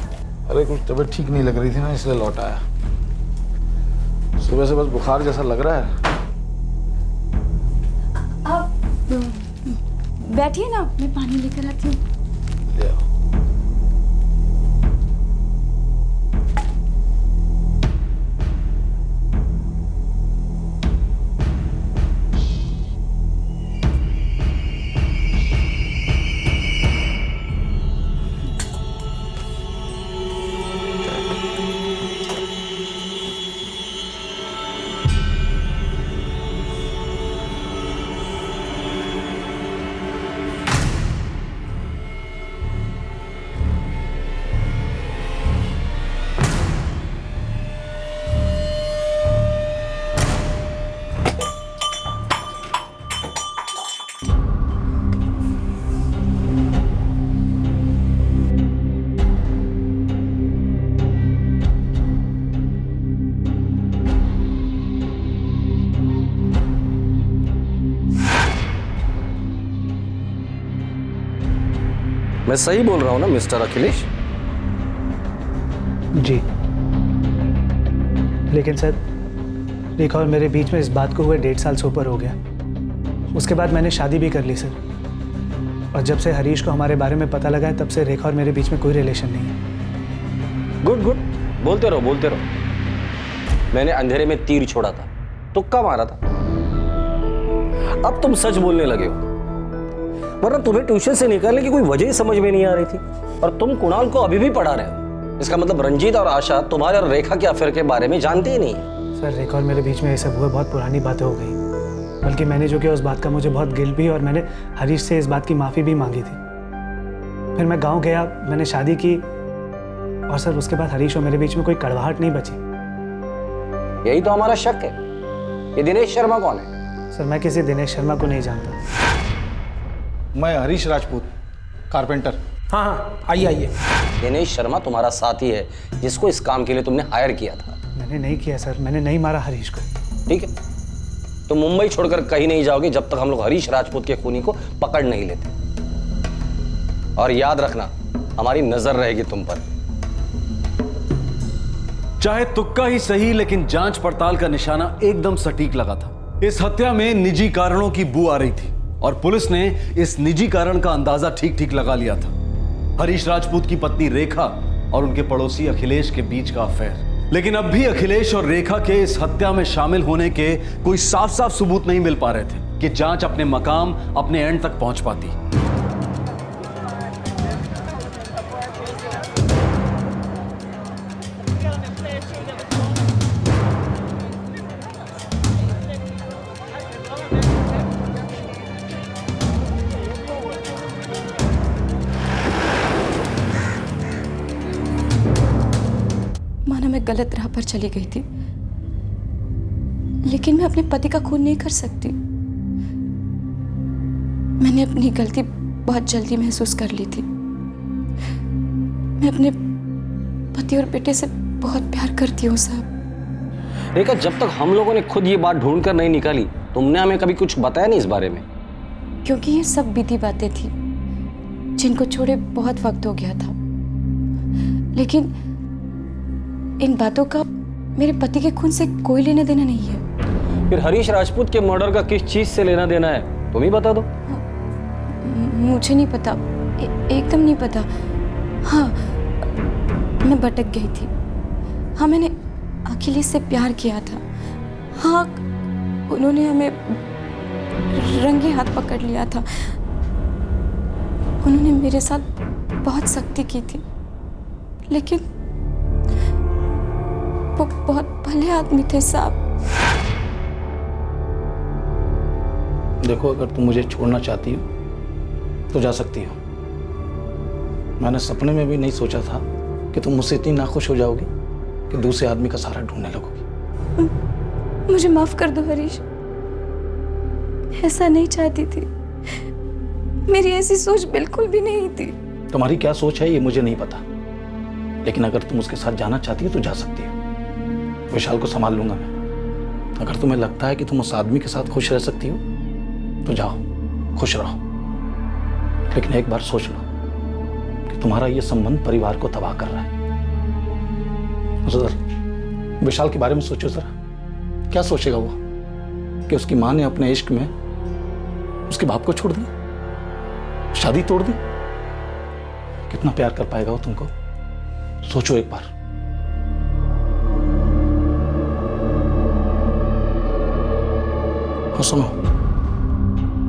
अरे कुछ तबीयत ठीक नहीं लग रही थी ना, इसलिए लौट आया। सुबह से बस बुखार जैसा लग रहा है। आप बैठिए ना, मैं पानी लेकर आती हूँ। ले आओ। मैं सही बोल रहा हूं ना मिस्टर अखिलेश? जी, लेकिन सर रेखा और मेरे बीच में इस बात को हुए 1.5 साल से ऊपर हो गया। उसके बाद मैंने शादी भी कर ली सर, और जब से हरीश को हमारे बारे में पता लगा है तब से रेखा और मेरे बीच में कोई रिलेशन नहीं है। गुड गुड, बोलते रहो बोलते रहो। मैंने अंधेरे में तीर छोड़ा था, तुक्का मारा था। अब तुम सच बोलने लगे हो, वरना तुम्हें ट्यूशन से निकालने की कोई वजह ही समझ में नहीं आ रही थी, और तुम कुणाल को अभी भी पढ़ा रहे हो। इसका मतलब रंजीत और आशा तुम्हारे और रेखा के अफेयर के बारे में जानते ही नहीं है। सर रेखा और मेरे बीच में ये सब हुआ, बहुत पुरानी बातें हो गई। बल्कि मैंने जो किया उस बात का मुझे बहुत गिल्ट भी, और मैंने हरीश से इस बात की माफ़ी भी मांगी थी। फिर मैं गाँव गया, मैंने शादी की, और सर उसके बाद हरीश और मेरे बीच में कोई कड़वाहट नहीं बची। यही तो हमारा शक है। ये दिनेश शर्मा कौन है? सर मैं किसी दिनेश शर्मा को नहीं जानता। मैं हरीश राजपूत, कारपेंटर। हाँ हाँ, आइए आइए। दिनेश शर्मा तुम्हारा साथी है जिसको इस काम के लिए तुमने हायर किया था। मैंने नहीं किया सर, मैंने नहीं मारा हरीश को। ठीक है, तो मुंबई छोड़कर कहीं नहीं जाओगे जब तक हम लोग हरीश राजपूत के खूनी को पकड़ नहीं लेते। और याद रखना, हमारी नजर रहेगी तुम पर। चाहे तुक्का ही सही, लेकिन जांच पड़ताल का निशाना एकदम सटीक लगा था। इस हत्या में निजी कारणों की बू आ रही थी, और पुलिस ने इस निजी कारण का अंदाजा ठीक ठीक लगा लिया था। हरीश राजपूत की पत्नी रेखा और उनके पड़ोसी अखिलेश के बीच का अफेयर। लेकिन अब भी अखिलेश और रेखा के इस हत्या में शामिल होने के कोई साफ साफ सबूत नहीं मिल पा रहे थे कि जांच अपने मकाम, अपने एंड तक पहुंच पाती। माना मैं गलत राह पर चली गई थी, लेकिन मैं अपने पति का खून नहीं कर सकती। मैंने अपनी गलती बहुत जल्दी महसूस कर ली थी। मैं अपने पति और बेटे से बहुत प्यार करती हूँ साहब। रेखा, जब तक हम लोगों ने खुद ये बात ढूंढ कर नहीं निकाली, तुमने हमें कभी कुछ बताया नहीं इस बारे में। क्योंकि ये सब बीती बातें थी जिनको छोड़े बहुत वक्त हो गया था। लेकिन इन बातों का मेरे पति के खून से कोई लेना देना नहीं है। फिर हरीश राजपूत के मर्डर का किस चीज से लेना देना है, तुम ही बता दो। मुझे नहीं पता, एकदम नहीं पता। हाँ, मैं भटक गई थी। हाँ, मैंने अखिलेश से प्यार किया था। हाँ, उन्होंने हमें रंगे हाथ पकड़ लिया था। उन्होंने मेरे साथ बहुत सख्ती की थी, लेकिन वो बहुत भले आदमी थे साहब। देखो, अगर तुम मुझे छोड़ना चाहती हो तो जा सकती हो। मैंने सपने में भी नहीं सोचा था कि तुम मुझसे इतनी नाखुश हो जाओगी कि दूसरे आदमी का सहारा ढूंढने लगोगी। मुझे माफ कर दो हरीश, ऐसा नहीं चाहती थी। मेरी ऐसी सोच बिल्कुल भी नहीं थी। तुम्हारी क्या सोच है ये मुझे नहीं पता, लेकिन अगर तुम उसके साथ जाना चाहती हो तो जा सकती हो। विशाल को संभाल लूंगा मैं। अगर तुम्हें लगता है कि तुम उस आदमी के साथ खुश रह सकती हो तो जाओ, खुश रहो, लेकिन एक बार सोच लो कि तुम्हारा ये संबंध परिवार को तबाह कर रहा है। जरा विशाल के बारे में सोचो जरा, क्या सोचेगा वो कि उसकी मां ने अपने इश्क में उसके बाप को छोड़ दिया, शादी तोड़ दी। कितना प्यार कर पाएगा वो तुमको, सोचो एक बार। और सुनो,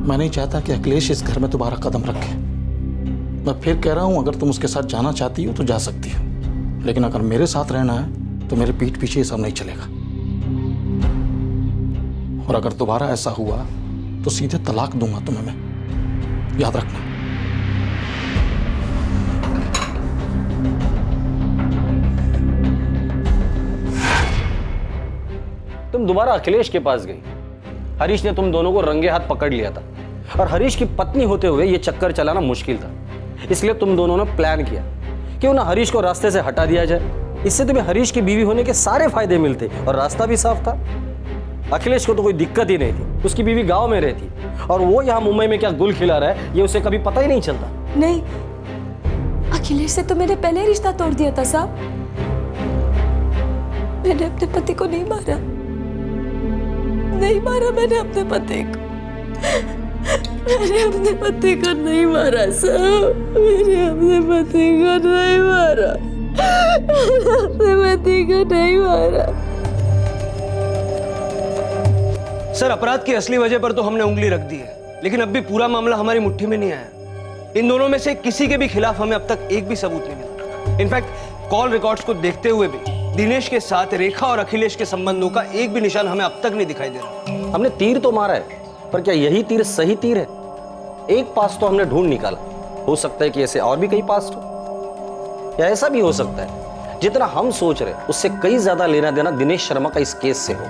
मैं नहीं चाहता कि अखिलेश इस घर में दोबारा कदम रखे। मैं फिर कह रहा हूं, अगर तुम उसके साथ जाना चाहती हो तो जा सकती हो, लेकिन अगर मेरे साथ रहना है तो मेरे पीठ पीछे ये सब नहीं चलेगा। और अगर दोबारा ऐसा हुआ तो सीधे तलाक दूंगा तुम्हें मैं, याद रखना। तुम दोबारा अखिलेश के पास गई। हरीश ने तुम दोनों को रंगे हाथ पकड़ लिया था, और हरीश की पत्नी होते हुए यह चक्कर चलाना मुश्किल था। इसलिए तुम दोनों ने प्लान किया क्यों ना हरीश को रास्ते से हटा दिया जाए। इससे तुम्हें हरीश की बीवी होने के सारे फायदे मिलते और रास्ता भी साफ था। अखिलेश को तो कोई दिक्कत ही नहीं थी, उसकी बीवी गांव में रहती, और वो यहाँ मुंबई में क्या गुल खिला रहा है ये उसे कभी पता ही नहीं चलता। नहीं, अखिलेश से तो मैंने पहले रिश्ता तोड़ दिया था साहब। मैंने अपने पति को नहीं मारा, नहीं मारा मैंने अपने पति को। मैंने अपने पति को नहीं मारा साहब, मैंने अपने पति को नहीं मारा, अपने पति को नहीं मारा। सर, अपराध की असली वजह पर तो हमने उंगली रख दी है, लेकिन अब भी पूरा मामला हमारी मुट्ठी में नहीं आया। इन दोनों में से किसी के भी खिलाफ हमें अब तक एक भी सबूत नहीं मिला। इनफैक्ट कॉल रिकॉर्ड्स को देखते हुए भी दिनेश के साथ रेखा और अखिलेश के संबंधों का एक भी निशान हमें अब तक नहीं दिखाई दे रहा। हमने तीर तो मारा है, पर क्या यही तीर सही तीर है? एक पास तो हमने ढूंढ निकाला, हो सकता है कि ऐसे और भी कई पास हो, या ऐसा भी हो सकता है जितना हम सोच रहे उससे कई ज्यादा लेना देना दिनेश शर्मा का इस केस से हो।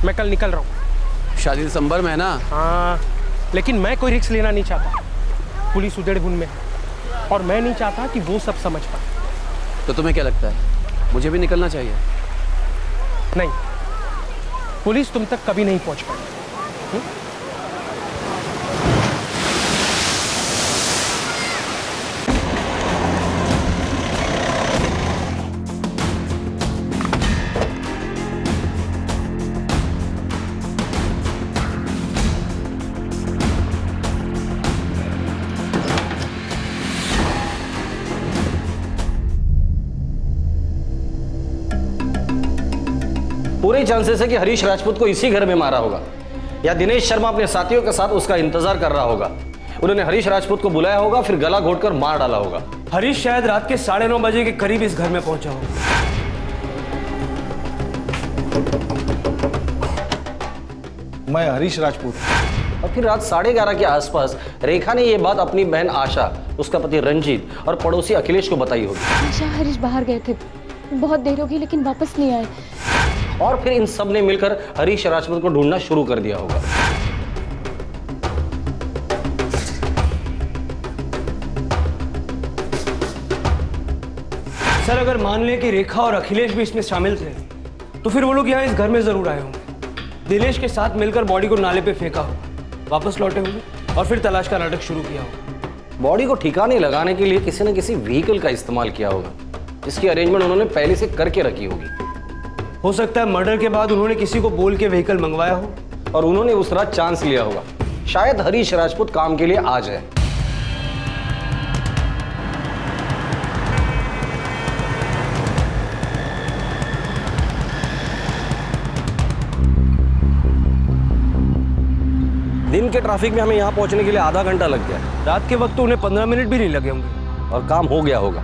मैं कल निकल रहा हूँ। शादी दिसंबर में है ना? हाँ, लेकिन मैं कोई रिस्क लेना नहीं चाहता। पुलिस उधेड़-बुन में, और मैं नहीं चाहता कि वो सब समझ पाए। तो तुम्हें क्या लगता है, मुझे भी निकलना चाहिए? नहीं, पुलिस तुम तक कभी नहीं पहुंच पाई। पूरे चांसेस है कि हरीश राजपूत को इसी घर में मारा होगा, या दिनेश शर्मा अपने साथियों के साथ उसका इंतजार कर रहा होगा। उन्होंने हरीश राजपूत को बुलाया होगा, फिर गला घोटकर मार डाला होगा। हरीश शायद रात के 9:30 बजे के करीब इस घर में पहुंचा होगा। मैं हरीश राजपूत। और फिर रात 11:30 के आसपास रेखा ने यह बात अपनी बहन आशा, उसका पति रंजीत और पड़ोसी अखिलेश को बताई होगी। आशा हरीश बाहर गए थे, बहुत देर होगी लेकिन वापस नहीं आए। और फिर इन सब ने मिलकर हरीश राजपूत को ढूंढना शुरू कर दिया होगा। सर, अगर मान लें कि रेखा और अखिलेश भी इसमें शामिल थे, तो फिर वो लोग यहाँ इस घर में जरूर आए होंगे। दिनेश के साथ मिलकर बॉडी को नाले पे फेंका होगा, वापस लौटे होंगे और फिर तलाश का नाटक शुरू किया होगा। बॉडी को ठिकाने लगाने के लिए किसी न किसी व्हीकल का इस्तेमाल किया होगा। इसकी अरेंजमेंट उन्होंने पहले से करके रखी होगी। हो सकता है मर्डर के बाद उन्होंने किसी को बोल के व्हीकल मंगवाया हो और उन्होंने उस रात चांस लिया होगा, शायद हरीश राजपूत काम के लिए आ जाए। दिन के ट्रैफिक में हमें यहाँ पहुंचने के लिए आधा घंटा लग गया। रात के वक्त तो उन्हें 15 मिनट भी नहीं लगे होंगे और काम हो गया होगा।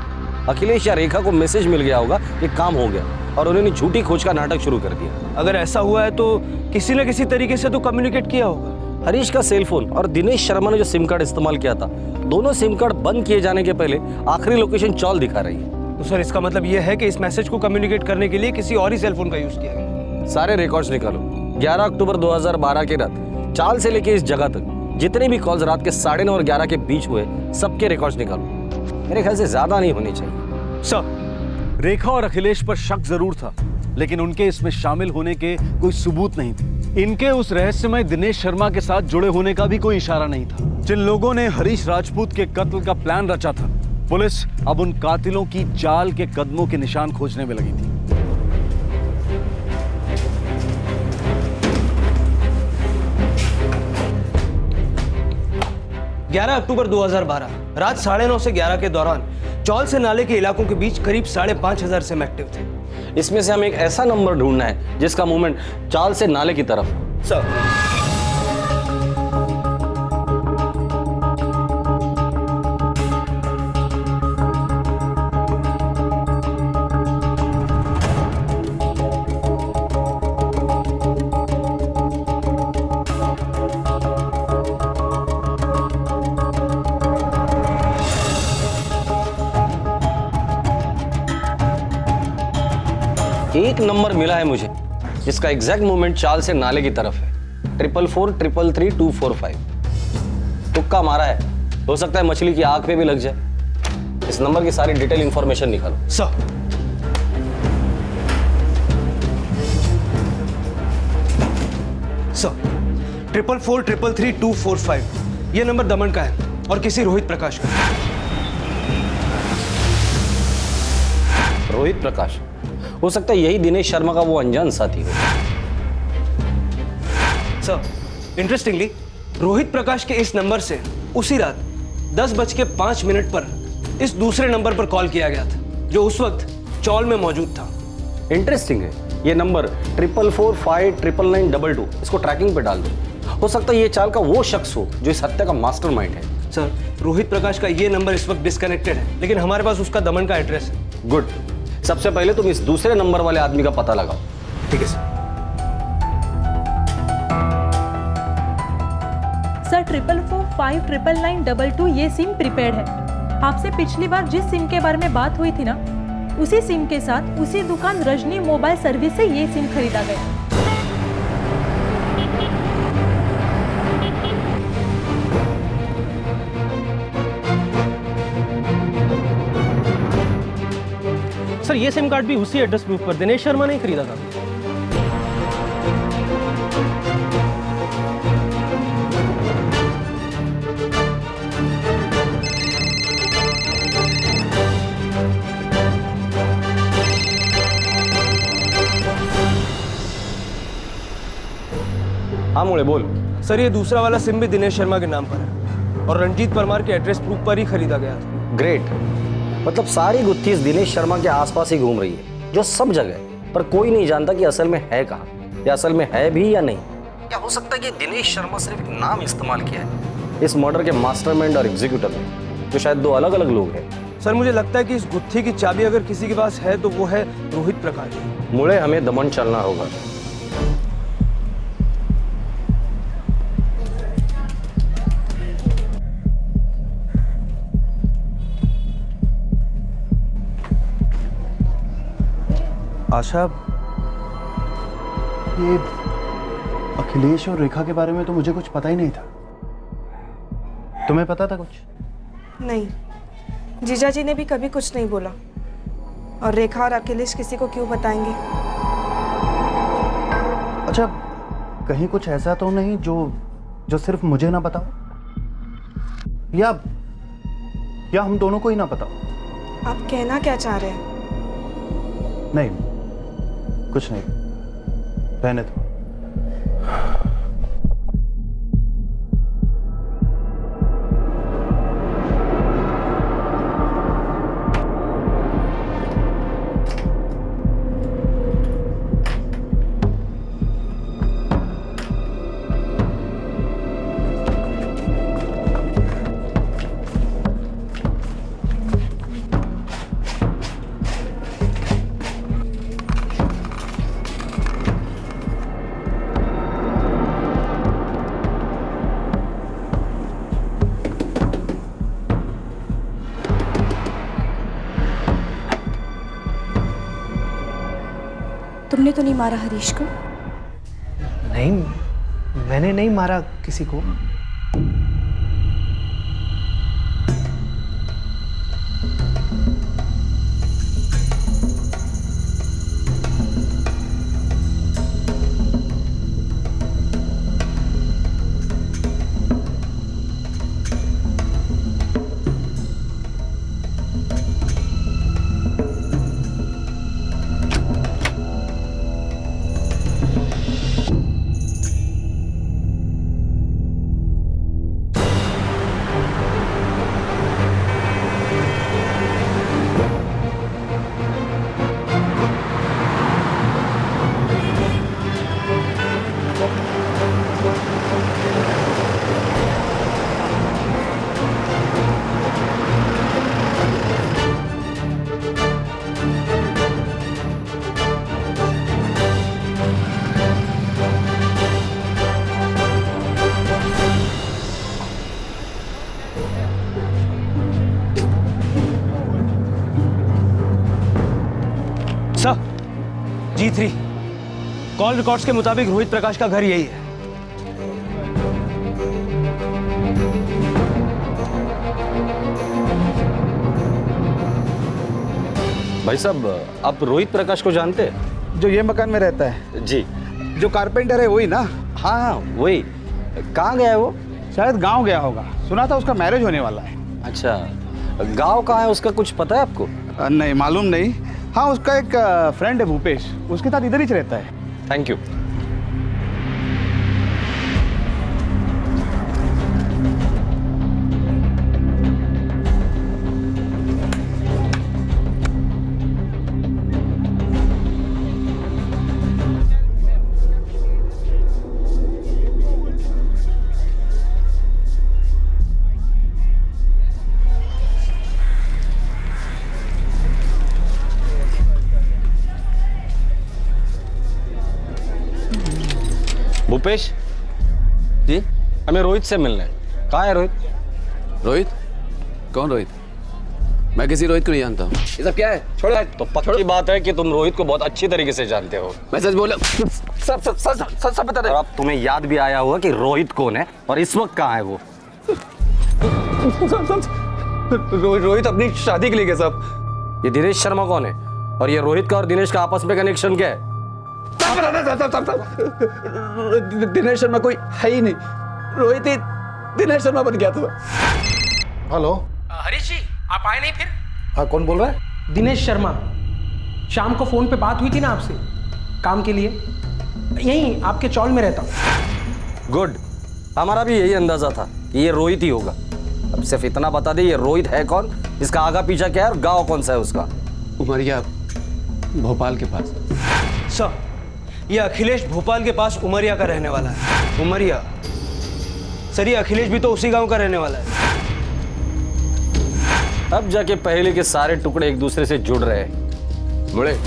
अखिलेश या रेखा को मैसेज मिल गया होगा कि काम हो गया और उन्होंने झूठी खोज का नाटक शुरू कर दिया। अगर ऐसा हुआ है तो किसी न किसी तरीके से तो कम्युनिकेट किया होगा। हरीश का सेलफोन और दिनेश शर्मा ने जो सिम कार्ड इस्तेमाल किया था, दोनों सिम कार्ड बंद किए जाने के पहले आखिरी लोकेशन चौल दिखा रही है। तो सर इसका मतलब यह है कि इस मैसेज को कम्युनिकेट करने के लिए किसी और ही सेलफोन का यूज किया गया। सारे रिकॉर्ड्स निकालो। 11 अक्टूबर 2012 की रात चाल से लेके इस जगह तक जितने भी कॉल्स रात के 9:30 और 11 के बीच हुए, सबके रिकॉर्ड्स निकालो। मेरे ख्याल से ज्यादा नहीं होने चाहिए। सर, रेखा और अखिलेश पर शक जरूर था, लेकिन उनके इसमें शामिल होने के कोई सबूत नहीं थे। इनके उस रहस्यमय दिनेश शर्मा के साथ जुड़े होने का भी कोई इशारा नहीं था। जिन लोगों ने हरीश राजपूत के कत्ल का प्लान रचा था, पुलिस अब उन कातिलों की चाल के कदमों के निशान खोजने में लगी थी। ग्यारह अक्टूबर 2012 रात 9:30 से 11 के दौरान चौल से नाले के इलाकों के बीच करीब 5,500 सिम एक्टिव थे। इसमें से हमें एक ऐसा नंबर ढूंढना है जिसका मूवमेंट चाल से नाले की तरफ। सर, एक नंबर मिला है मुझे जिसका एग्जैक्ट मूवमेंट चाल से नाले की तरफ है। 444-333-245। तुक्का मारा है, हो सकता है मछली की आंख पे भी लग जाए। इस नंबर की सारी डिटेल इंफॉर्मेशन निकालो। सर, सर 444-333-245 ये नंबर दमन का है और किसी रोहित प्रकाश का। रोहित प्रकाश? हो सकता है यही दिनेश शर्मा का वो अनजान साथी हो। सर, इंटरेस्टिंगली रोहित प्रकाश के इस नंबर से उसी रात 10:05 पर इस दूसरे नंबर पर कॉल किया गया था जो उस वक्त चौल में मौजूद था। इंटरेस्टिंग है। ये नंबर 444-59992 इसको ट्रैकिंग पे डाल दो। हो सकता है ये चाल का वो शख्स हो जो इस हत्या का मास्टरमाइंड है। सर, रोहित प्रकाश का ये नंबर इस वक्त डिस्कनेक्टेड है, लेकिन हमारे पास उसका दमन का एड्रेस है। गुड। सबसे पहले तुम इस दूसरे नंबर वाले आदमी का पता लगाओ। ठीक है सर। सर 444-59992 ये सिम प्रीपेड है। आपसे पिछली बार जिस सिम के बारे में बात हुई थी ना, उसी सिम के साथ उसी दुकान रजनी मोबाइल सर्विस से ये सिम खरीदा गया। सर ये सिम कार्ड भी उसी एड्रेस प्रूफ पर दिनेश शर्मा ने खरीदा था। हाँ मुड़े बोल। सर, ये दूसरा वाला सिम भी दिनेश शर्मा के नाम पर है और रंजीत परमार के एड्रेस प्रूफ पर ही खरीदा गया था। ग्रेट। मतलब सारी गुत्थी इस दिनेश शर्मा के आसपास ही घूम रही है, जो सब जगह, पर कोई नहीं जानता कि असल में है कहाँ, या असल में है भी या नहीं। या हो सकता है कि दिनेश शर्मा सिर्फ एक नाम इस्तेमाल किया है इस मर्डर के मास्टरमाइंड और एग्जीक्यूटर में, जो शायद दो अलग अलग लोग हैं। सर, मुझे लगता है कि इस गुत्थी की चाबी अगर किसी के पास है तो वो है रोहित प्रकाश। मुड़े हमें दमन चलना होगा। आशा, ये अखिलेश और रेखा के बारे में तो मुझे कुछ पता ही नहीं था। तुम्हें पता था कुछ? नहीं, जीजा जी ने भी कभी कुछ नहीं बोला। और रेखा और अखिलेश किसी को क्यों बताएंगे? अच्छा, कहीं कुछ ऐसा तो नहीं जो सिर्फ मुझे ना बताओ, या हम दोनों को ही ना बताओ? आप कहना क्या चाह रहे हैं? नहीं, कुछ नहीं, रहने दो। तुमने तो नहीं मारा हरीश को? नहीं, मैंने नहीं मारा किसी को। G3 कॉल रिकॉर्ड्स के मुताबिक रोहित प्रकाश का घर यही है। भाई साहब, आप रोहित प्रकाश को जानते हैं? जो ये मकान में रहता है? जी। जो कारपेंटर है वही ना? हाँ हाँ वही। कहाँ गया है वो? शायद गांव गया होगा, सुना था उसका मैरिज होने वाला है। अच्छा, गांव कहाँ है उसका, कुछ पता है आपको? नहीं, मालूम नहीं। हाँ, उसका एक फ्रेंड है भूपेश, उसके साथ इधर ही रहता है। Thank you. भूपेश जी, हमें रोहित से मिलना है। कहाँ है रोहित? रोहित? कौन रोहित? मैं किसी रोहित को नहीं जानता हूँ। ये सब क्या है? छोड़ो। तो पक्की बात है कि तुम रोहित को बहुत अच्छी तरीके से जानते हो। मैं सच बोला, सब बता दे। और अब तुम्हें याद भी आया होगा कि रोहित कौन है और इस वक्त कहाँ है वो। रोहित अपनी शादी के लिए गया साहब। ये दिनेश शर्मा कौन है और ये रोहित का और दिनेश का आपस में कनेक्शन क्या है? दिनेश शर्मा कोई है ही नहीं, रोहित ही दिनेश शर्मा बन गया था। हेलो हरीश जी, आप आए नहीं फिर? हाँ, कौन बोल रहा है? दिनेश शर्मा। शाम को फोन पे बात हुई थी ना आपसे काम के लिए, यहीं आपके चौल में रहता हूँ। गुड, हमारा भी यही अंदाजा था कि ये रोहित ही होगा। अब सिर्फ इतना बता दे, ये रोहित है कौन, इसका आगा पीछा क्या है और गांव कौन सा है उसका? उमरिया, भोपाल के पास। सर, ये अखिलेश भोपाल के पास उमरिया का रहने वाला है। उमरिया? सर, ये अखिलेश भी तो उसी गांव का रहने वाला है। अब जाके पहले के सारे टुकड़े एक दूसरे से जुड़ रहे हैं। बड़े,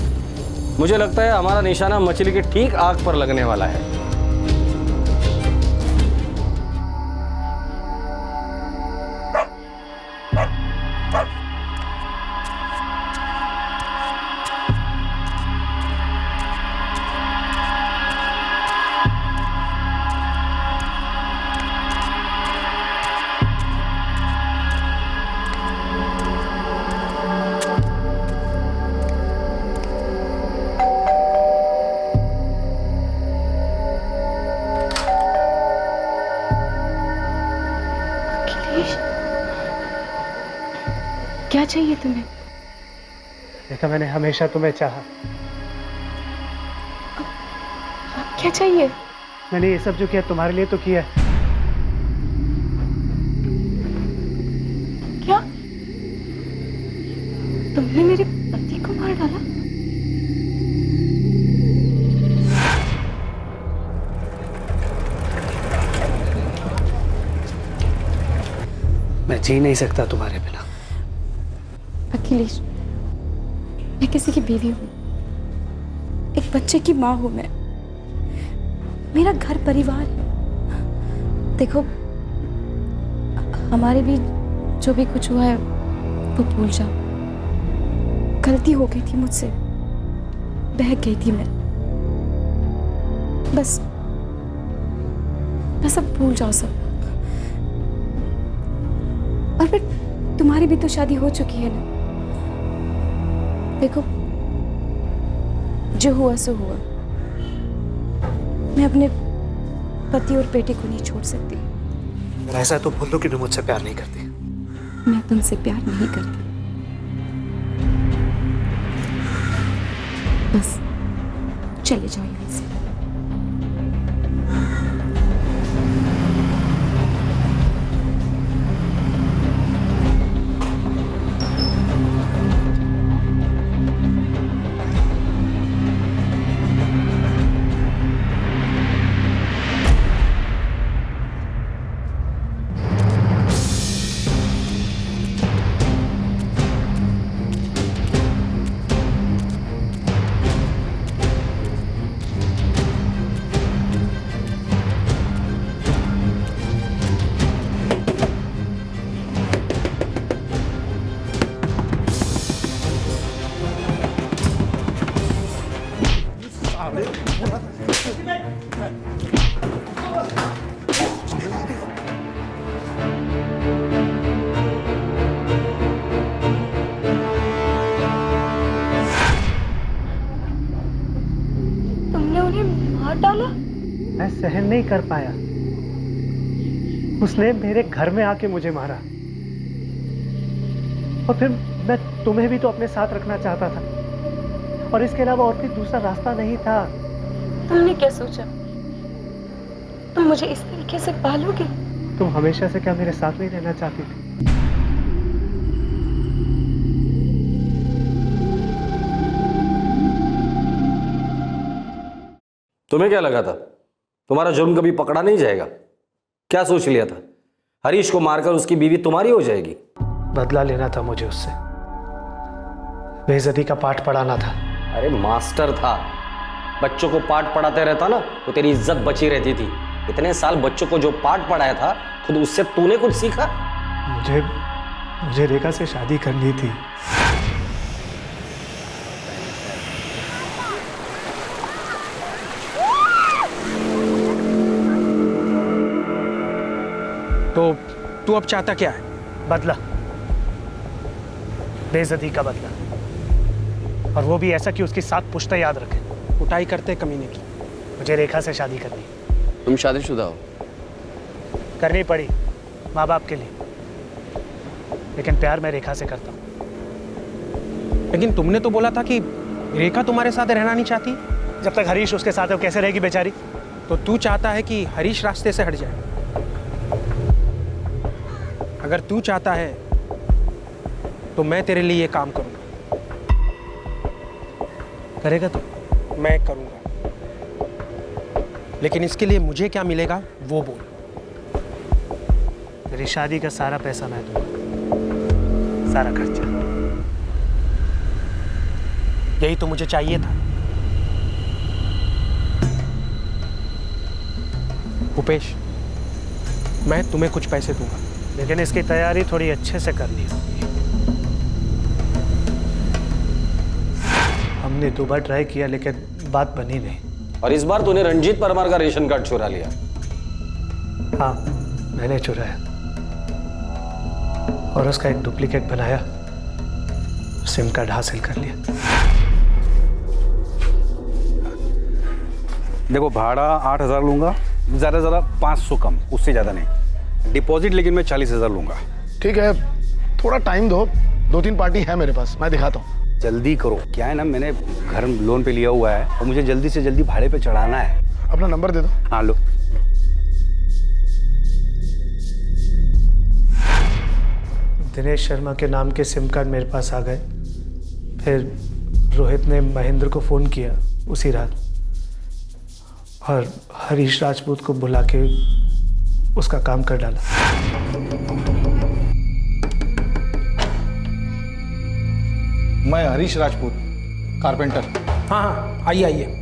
मुझे लगता है हमारा निशाना मछली की ठीक आग पर लगने वाला है। क्या चाहिए तुम्हें? देखा, मैंने हमेशा तुम्हें चाहा। क्या चाहिए? मैंने ये सब जो किया तुम्हारे लिए तो किया है। क्या? तुमने मेरे पति को मार डाला? मैं जी नहीं सकता तुम्हारे बिना। अखिलेश, मैं किसी की बीवी हूँ, एक बच्चे की माँ हूँ मैं। मेरा घर परिवार है। देखो, हमारे भी जो भी कुछ हुआ है वो भूल जाओ। गलती हो गई थी मुझसे, बहक गई थी मैं। बस अब भूल जाओ सब। और फिर तुम्हारी भी तो शादी हो चुकी है ना। देखो, जो हुआ सो हुआ। मैं अपने पति और बेटे को नहीं छोड़ सकती। अगर ऐसा है तो बोल दो कि तुम मुझसे प्यार नहीं करती। मैं तुमसे प्यार नहीं करती। बस चले जाओ यहाँ से। तुमने उन्हें मार डाला? मैं सहन नहीं कर पाया। उसने मेरे घर में आके मुझे मारा। और फिर मैं तुम्हें भी तो अपने साथ रखना चाहता था, और इसके अलावा और कोई दूसरा रास्ता नहीं था। तुमने क्या सोचा? तुम मुझे इस तरीके से पालोगे? तुम हमेशा से क्या मेरे साथ नहीं रहना चाहती थी? तुम्हें क्या लगा था तुम्हारा जुर्म कभी पकड़ा नहीं जाएगा? क्या सोच लिया था हरीश को मारकर उसकी बीवी तुम्हारी हो जाएगी? बदला लेना था मुझे उससे, बेइज्जती का पाठ पढ़ाना था। अरे मास्टर था, बच्चों को पाठ पढ़ाते रहता ना तो तेरी इज्जत बची रहती थी। इतने साल बच्चों को जो पाठ पढ़ाया था, खुद उससे तूने कुछ सीखा? मुझे रेखा से शादी करनी थी। तो तू अब चाहता क्या है? बदला, बेइज्जती का बदला, और वो भी ऐसा कि उसकी 7 पुश्तें याद रखे। कुटाई करते कमीने की। मुझे रेखा से शादी करनी। तुम शादीशुदा हो? करनी पड़ी माँ बाप के लिए, लेकिन प्यार मैं रेखा से करता हूँ। लेकिन तुमने तो बोला था कि रेखा तुम्हारे साथ रहना नहीं चाहती। जब तक हरीश उसके साथ है वो कैसे रहेगी बेचारी? तो तू चाहता है कि हरीश रास्ते से हट जाए। अगर तू चाहता है तो मैं तेरे लिए ये काम करूंगा। करेगा तू? मैं करूंगा, लेकिन इसके लिए मुझे क्या मिलेगा वो बोल। तेरी शादी का सारा पैसा मैं दूंगा, सारा खर्चा। यही तो मुझे चाहिए था। भूपेश, मैं तुम्हें कुछ पैसे दूंगा, लेकिन इसकी तैयारी थोड़ी अच्छे से करनी होगी। हमने 2 बार ट्राई किया लेकिन बात बनी नहीं। और इस बार तूने रंजीत परमार का रेशन कार्ड चुरा लिया। हाँ, मैंने चुराया और उसका एक डुप्लीकेट बनाया, सिम कार्ड हासिल कर लिया। देखो, भाड़ा 8,000 लूंगा, ज़्यादा 500 कम, उससे ज़्यादा नहीं। डिपॉजिट लेकिन मैं 40,000 लूंगा। ठीक है, थोड़ा टाइम दो, 2-3 पार्टी है मेरे पास, मैं दिखाता हूँ। जल्दी करो, क्या है ना, मैंने घर लोन पे लिया हुआ है और मुझे जल्दी से जल्दी भाड़े पे चढ़ाना है। अपना नंबर दे दो। हाँ लो। दिनेश शर्मा के नाम के सिम कार्ड मेरे पास आ गए। फिर रोहित ने महेंद्र को फ़ोन किया उसी रात और हरीश राजपूत को बुला के उसका काम कर डाला। मैं हरीश राजपूत, कारपेंटर। हाँ हाँ, आइए आइए।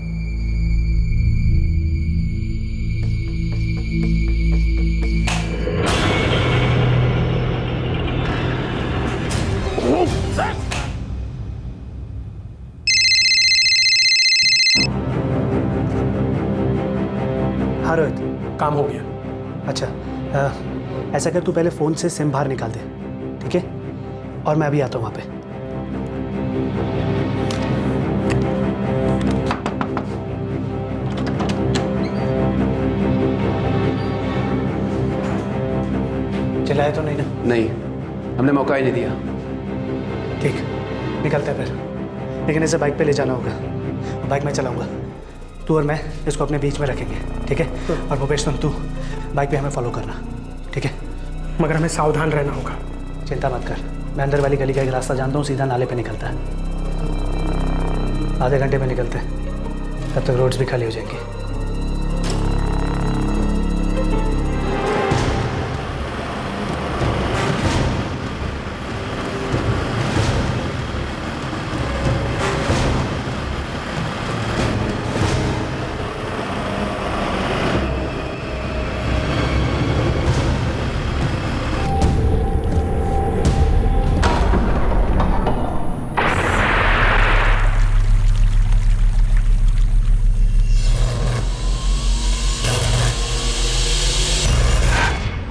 हाँ रोहित, काम हो गया। अच्छा ऐसा कर, तू पहले फ़ोन से सिम बाहर निकाल दे, ठीक है? और मैं अभी आता हूँ वहाँ पे। चलाया तो नहीं ना? नहीं, हमने मौका ही नहीं दिया। ठीक, निकलते हैं फिर। लेकिन इसे बाइक पे ले जाना होगा। बाइक मैं चलाऊंगा, तू और मैं इसको अपने बीच में रखेंगे, ठीक है? और भूपेश तुम तू बाइक पे हमें फॉलो करना, ठीक है? मगर हमें सावधान रहना होगा। चिंता मत कर, मैं अंदर वाली गली का एक रास्ता जानता हूँ, सीधा नाले पे निकलता है। आधे घंटे में निकलते हैं, तब तक रोड्स भी खाली हो जाएंगी।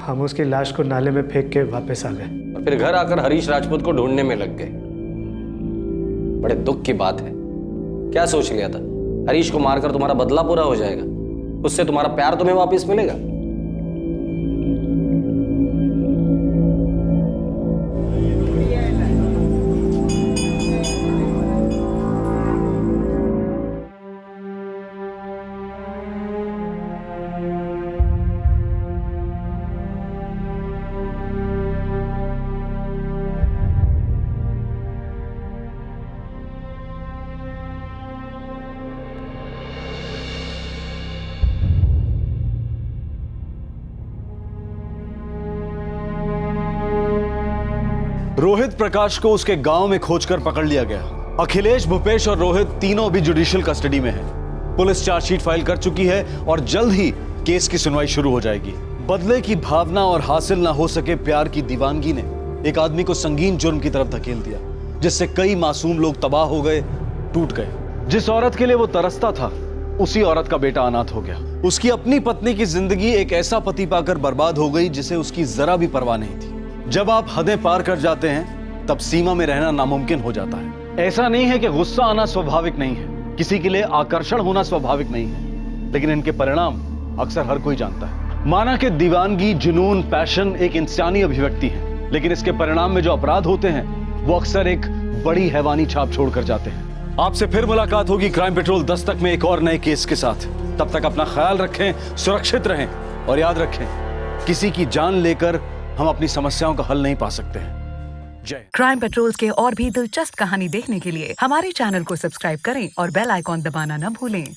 हम उसकी लाश को नाले में फेंक के वापस आ गए और फिर घर आकर हरीश राजपूत को ढूंढने में लग गए। बड़े दुख की बात है। क्या सोच लिया था हरीश को मारकर तुम्हारा बदला पूरा हो जाएगा, उससे तुम्हारा प्यार तुम्हें वापस मिलेगा? रोहित प्रकाश को उसके गांव में खोजकर पकड़ लिया गया। अखिलेश, भूपेश और रोहित तीनों अभी जुडिशियल कस्टडी में हैं। पुलिस चार्जशीट फाइल कर चुकी है और जल्द ही केस की सुनवाई शुरू हो जाएगी। बदले की भावना और हासिल ना हो सके प्यार की दीवानगी ने एक आदमी को संगीन जुर्म की तरफ धकेल दिया, जिससे कई मासूम लोग तबाह हो गए, टूट गए। जिस औरत के लिए वो तरसता था, उसी औरत का बेटा अनाथ हो गया। उसकी अपनी पत्नी की जिंदगी एक ऐसा पति पाकर बर्बाद हो गई जिसे उसकी जरा भी परवाह नहीं थी। जब आप हदें पार कर जाते हैं, तब सीमा में रहना नामुमकिन हो जाता है। ऐसा नहीं है कि गुस्सा आना स्वाभाविक नहीं है, किसी के लिए आकर्षण होना स्वाभाविक नहीं है, लेकिन इनके परिणाम अक्सर हर कोई जानता है। माना कि दीवानगी, जुनून, पैशन एक इंसानी अभिव्यक्ति है, लेकिन इसके परिणाम में जो अपराध होते हैं वो अक्सर एक बड़ी हैवानी छाप छोड़कर जाते हैं। आपसे फिर मुलाकात होगी क्राइम पेट्रोल दस्तक में एक और नए केस के साथ। तब तक अपना ख्याल रखें, सुरक्षित रहें और याद रखें, किसी की जान लेकर हम अपनी समस्याओं का हल नहीं पा सकते हैं। जय। क्राइम पेट्रोल्स के और भी दिलचस्प कहानी देखने के लिए हमारे चैनल को सब्सक्राइब करें और बेल आइकॉन दबाना न भूलें।